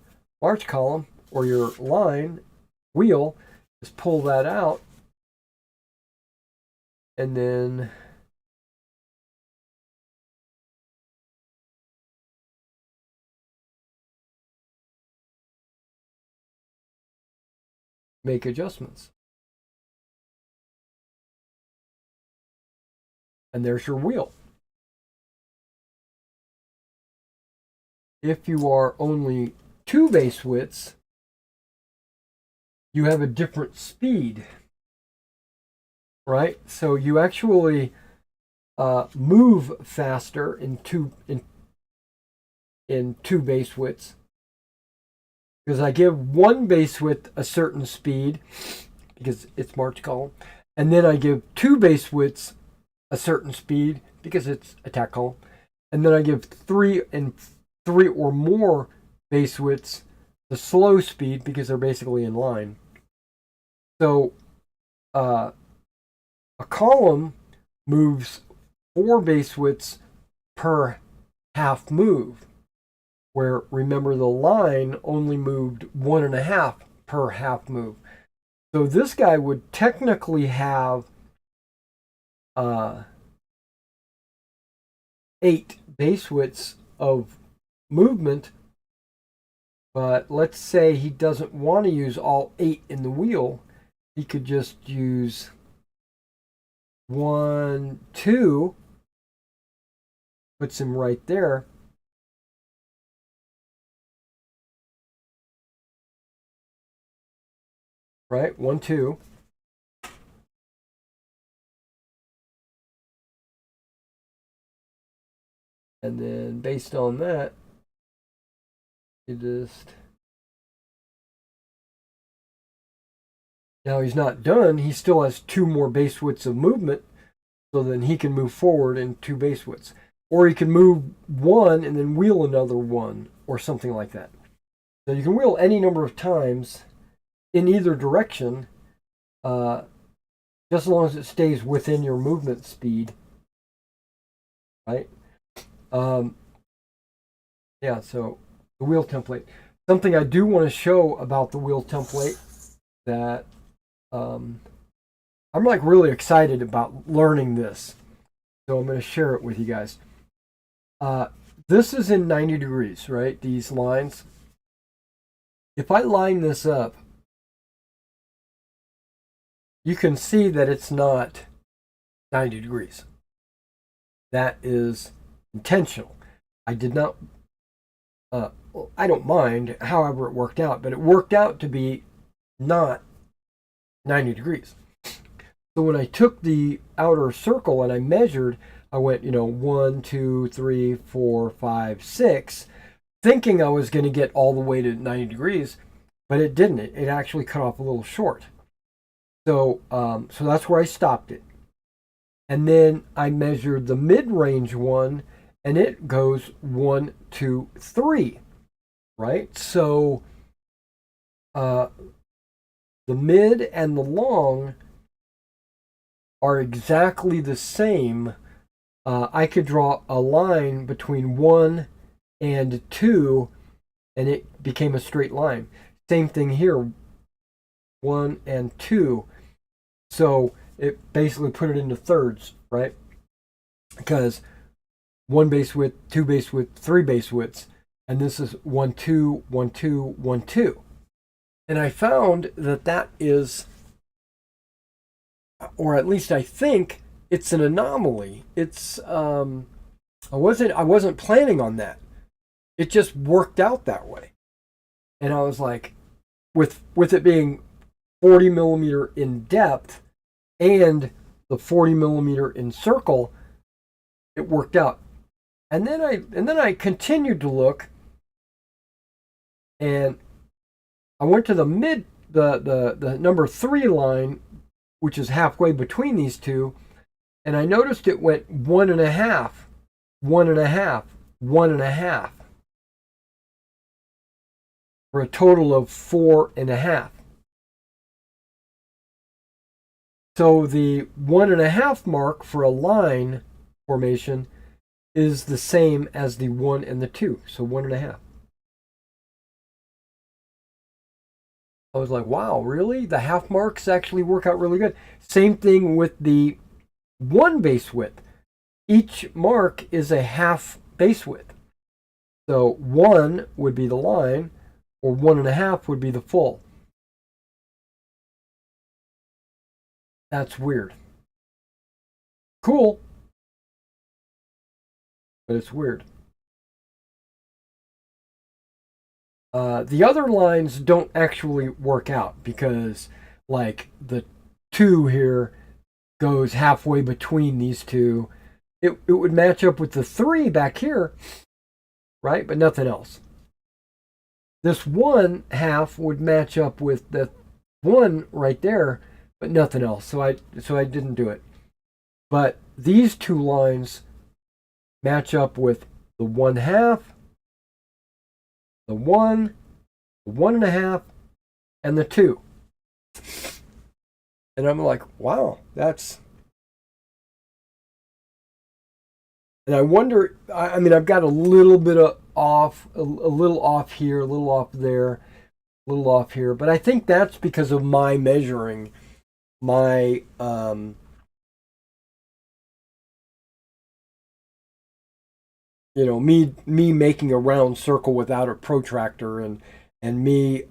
march column or your line wheel. Just pull that out. And then make adjustments. And there's your wheel. If you are only 2 base widths, you have a different speed, right? So you actually move faster in two base widths, because I give 1 base width a certain speed because it's march column, and then I give 2 base widths a certain speed because it's attack column, and then I give 3 or more base widths the slow speed because they're basically in line. So a column moves 4 base widths per half move, where remember the line only moved 1.5 per half move. So this guy would technically have 8 base widths of movement, but let's say he doesn't want to use all 8 in the wheel. He could just use 1, 2, puts him right there. Right, 1, 2. And then based on that, you just... Now he's not done. He still has 2 more base widths of movement. So then he can move forward in 2 base widths. Or he can move 1 and then wheel another 1 or something like that. So you can wheel any number of times in either direction, just as long as it stays within your movement speed. Right? Yeah, so the wheel template. Something I do want to show about the wheel template that I'm like really excited about learning this. So I'm going to share it with you guys. This is in 90 degrees, right? These lines. If I line this up, you can see that it's not 90 degrees. That is intentional. I did not, I don't mind however it worked out, but it worked out to be not 90 degrees. So when I took the outer circle and I measured, I went, 1, 2, 3, 4, 5, 6, thinking I was going to get all the way to 90 degrees, but it didn't. It actually cut off a little short. So that's where I stopped it. And then I measured the mid-range one, and it goes 1, 2, 3, right? So the mid and the long are exactly the same. I could draw a line between 1 and 2, and it became a straight line. Same thing here, 1 and 2. So it basically put it into thirds, right? Because 1 base width, 2 base width, 3 base widths, and this is 1, 2, 1, 2, 1, 2. And I found that is, or at least I think it's an anomaly. It's I wasn't planning on that. It just worked out that way. And I was like, with it being 40 millimeter in depth and the 40 millimeter in circle, it worked out. And then I continued to look, and I went to the number 3 line, which is halfway between these two, and I noticed it went 1.5, 1.5, 1.5, for a total of 4.5. So the 1.5 mark for a line formation is the same as the 1 and the 2, so 1.5. I was like, wow, really? The half marks actually work out really good. Same thing with the 1 base width. Each mark is a half base width. So 1 would be the line, or 1.5 would be the full. That's weird. Cool, but it's weird. The other lines don't actually work out because, like, the 2 here goes halfway between these two. It would match up with the 3 back here, right? But nothing else. This 1/2 would match up with the 1 right there, but nothing else. So I didn't do it. But these 2 lines match up with the 1/2, the 1, the 1.5, and the 2. And I'm like, wow, that's... And I wonder, I mean, I've got a little bit of off, a little off here, a little off there, a little off here. But I think that's because of my measuring, my... me making a round circle without a protractor, and me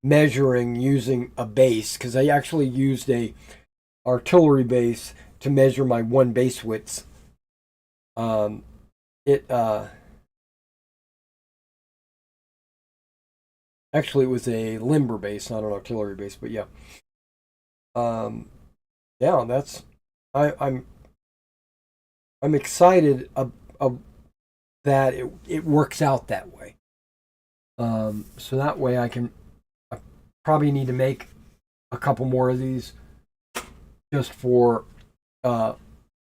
measuring using a base, because I actually used a artillery base to measure my 1 base widths. Actually, it was a limber base, not an artillery base, but yeah. Yeah, that's... I'm excited that it works out that way. So that way I probably need to make a couple more of these just for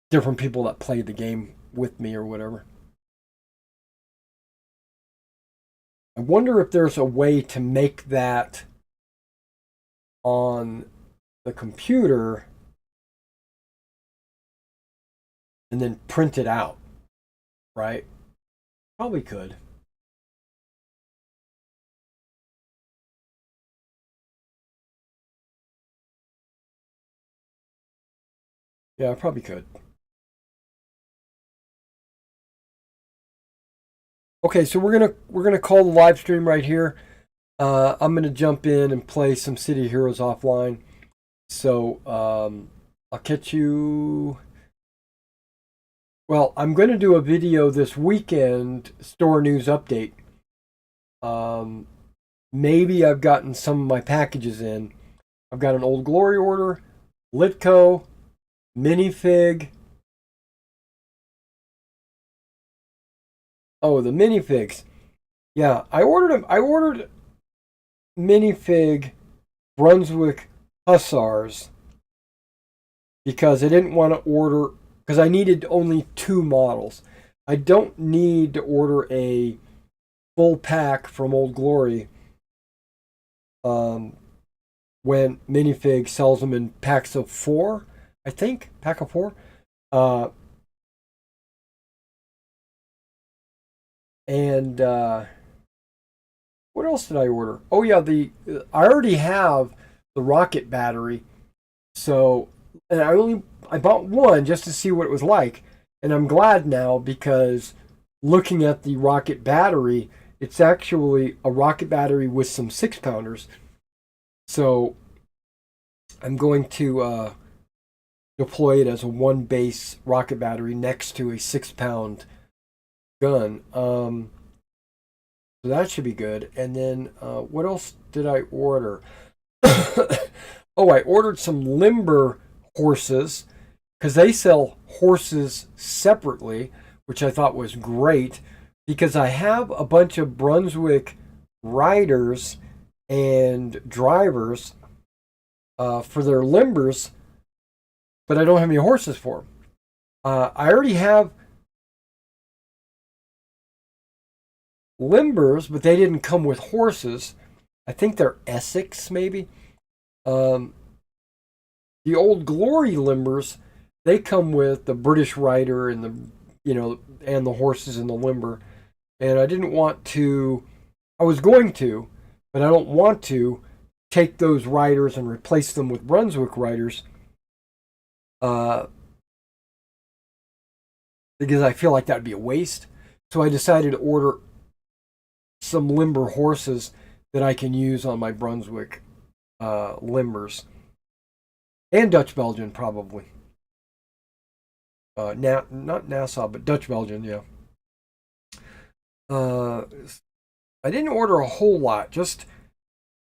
different people that play the game with me or whatever. I wonder if there's a way to make that on the computer and then print it out, right? Probably could. Yeah, I probably could. Okay, so we're gonna call the live stream right here. I'm gonna jump in and play some City Heroes offline. So I'll catch you Well, I'm going to do a video this weekend, store news update. Um, Maybe I've gotten some of my packages in. I've got an Old Glory order, Litco, minifig. Oh, the minifigs. Yeah, I ordered them. I ordered minifig Brunswick Hussars because I didn't want to order, because I needed only 2 models. I don't need to order a full pack from Old Glory um, when minifig sells them in packs of 4, I think, pack of 4. Uh, and what else did I order? Oh yeah, the I already have the rocket battery, so and I bought one just to see what it was like, and I'm glad now because looking at the rocket battery, it's actually a rocket battery with some 6 pounders. So I'm going to deploy it as a 1 base rocket battery next to a 6 pound gun. So that should be good. And then what else did I order? Oh, I ordered some limber horses because they sell horses separately, which I thought was great because I have a bunch of Brunswick riders and drivers for their limbers, but I don't have any horses for them. I already have limbers, but they didn't come with horses. I think they're Essex, maybe. Um, the Old Glory limbers, they come with the British rider and and the horses and the limber. And I didn't want to. I was going to, but I don't want to take those riders and replace them with Brunswick riders. Uh, because I feel like that would be a waste. So I decided to order some limber horses that I can use on my Brunswick limbers. And Dutch Belgian, probably. Not Nassau, but Dutch Belgian, yeah. Uh, I didn't order a whole lot, just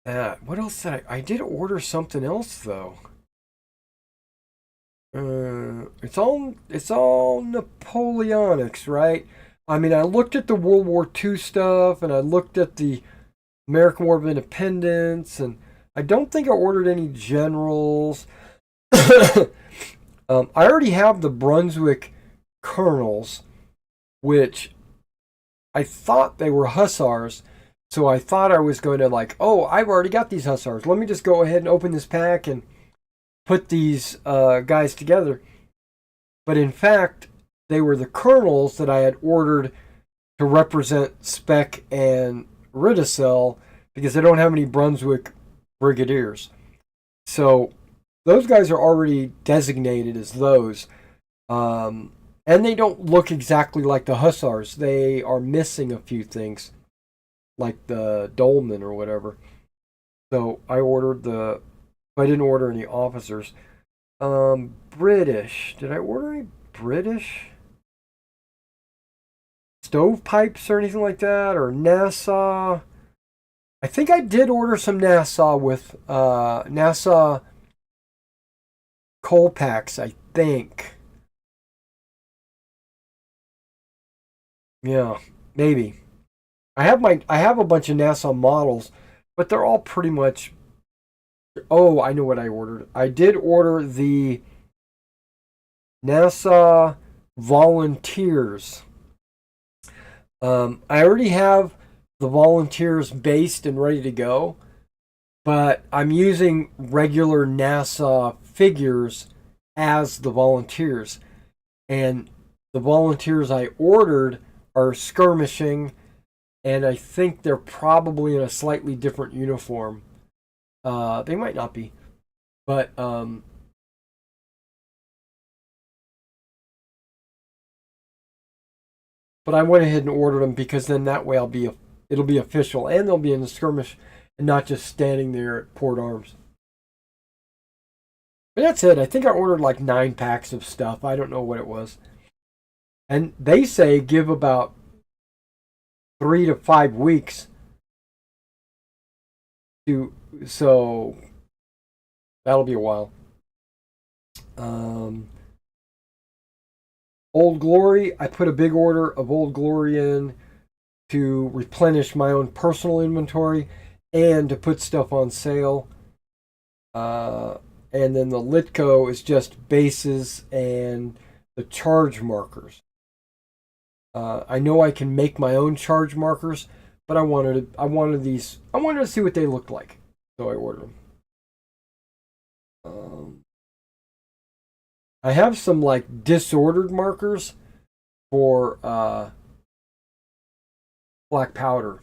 that. What else did I did order something else, though. It's all Napoleonics, right? I mean, I looked at the World War II stuff, and I looked at the American War of Independence, and I don't think I ordered any generals. I already have the Brunswick colonels, which I thought they were hussars. So I thought I was going to oh, I've already got these hussars. Let me just go ahead and open this pack and put these guys together. But in fact, they were the colonels that I had ordered to represent Speck and Ridicel because they don't have any Brunswick brigadiers. So those guys are already designated as those. And they don't look exactly like the hussars. They are missing a few things, like the dolman or whatever. So I didn't order any officers. British. Did I order any British stovepipes or anything like that? Or Nassau? I think I did order some Nassau with Nassau coal packs, I think. Yeah, maybe. I have a bunch of Nassau models, but they're all pretty much. Oh, I know what I ordered. I did order the Nassau Volunteers. I already have the Volunteers based and ready to go, but I'm using regular Nassau figures as the Volunteers. And the Volunteers I ordered are skirmishing, and I think they're probably in a slightly different uniform. They might not be, but I went ahead and ordered them because then that way it'll be official, and they'll be in the skirmish and not just standing there at port arms. But that's it. I think I ordered like 9 packs of stuff. I don't know what it was. And they say give about 3 to 5 weeks to, so that'll be a while. Um, Old Glory, I put a big order of Old Glory in to replenish my own personal inventory and to put stuff on sale. And then the Litco is just bases and the charge markers. I know I can make my own charge markers, but I wanted to see what they looked like, so I ordered them. I have some like disordered markers for black powder.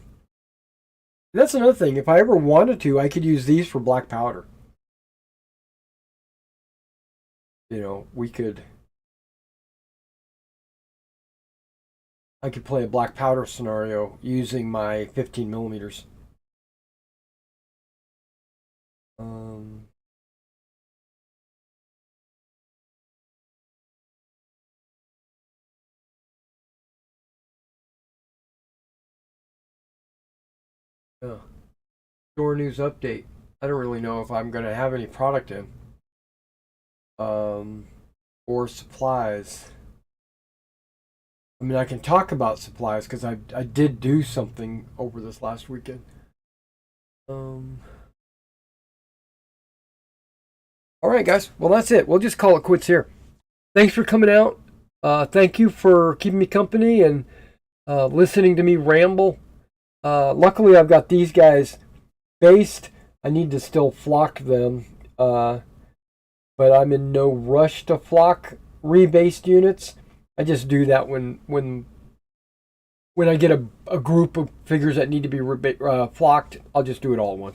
And that's another thing. If I ever wanted to, I could use these for black powder. You know, I could play a black powder scenario using my 15 millimeters. Yeah. Store news update. I don't really know if I'm going to have any product in. Or supplies. I mean, I can talk about supplies because I did do something over this last weekend. All right, guys. Well, that's it. We'll just call it quits here. Thanks for coming out. Thank you for keeping me company and listening to me ramble. Luckily, I've got these guys based. I need to still flock them, but I'm in no rush to flock rebased units. I just do that when I get a group of figures that need to be flocked. I'll just do it all at once.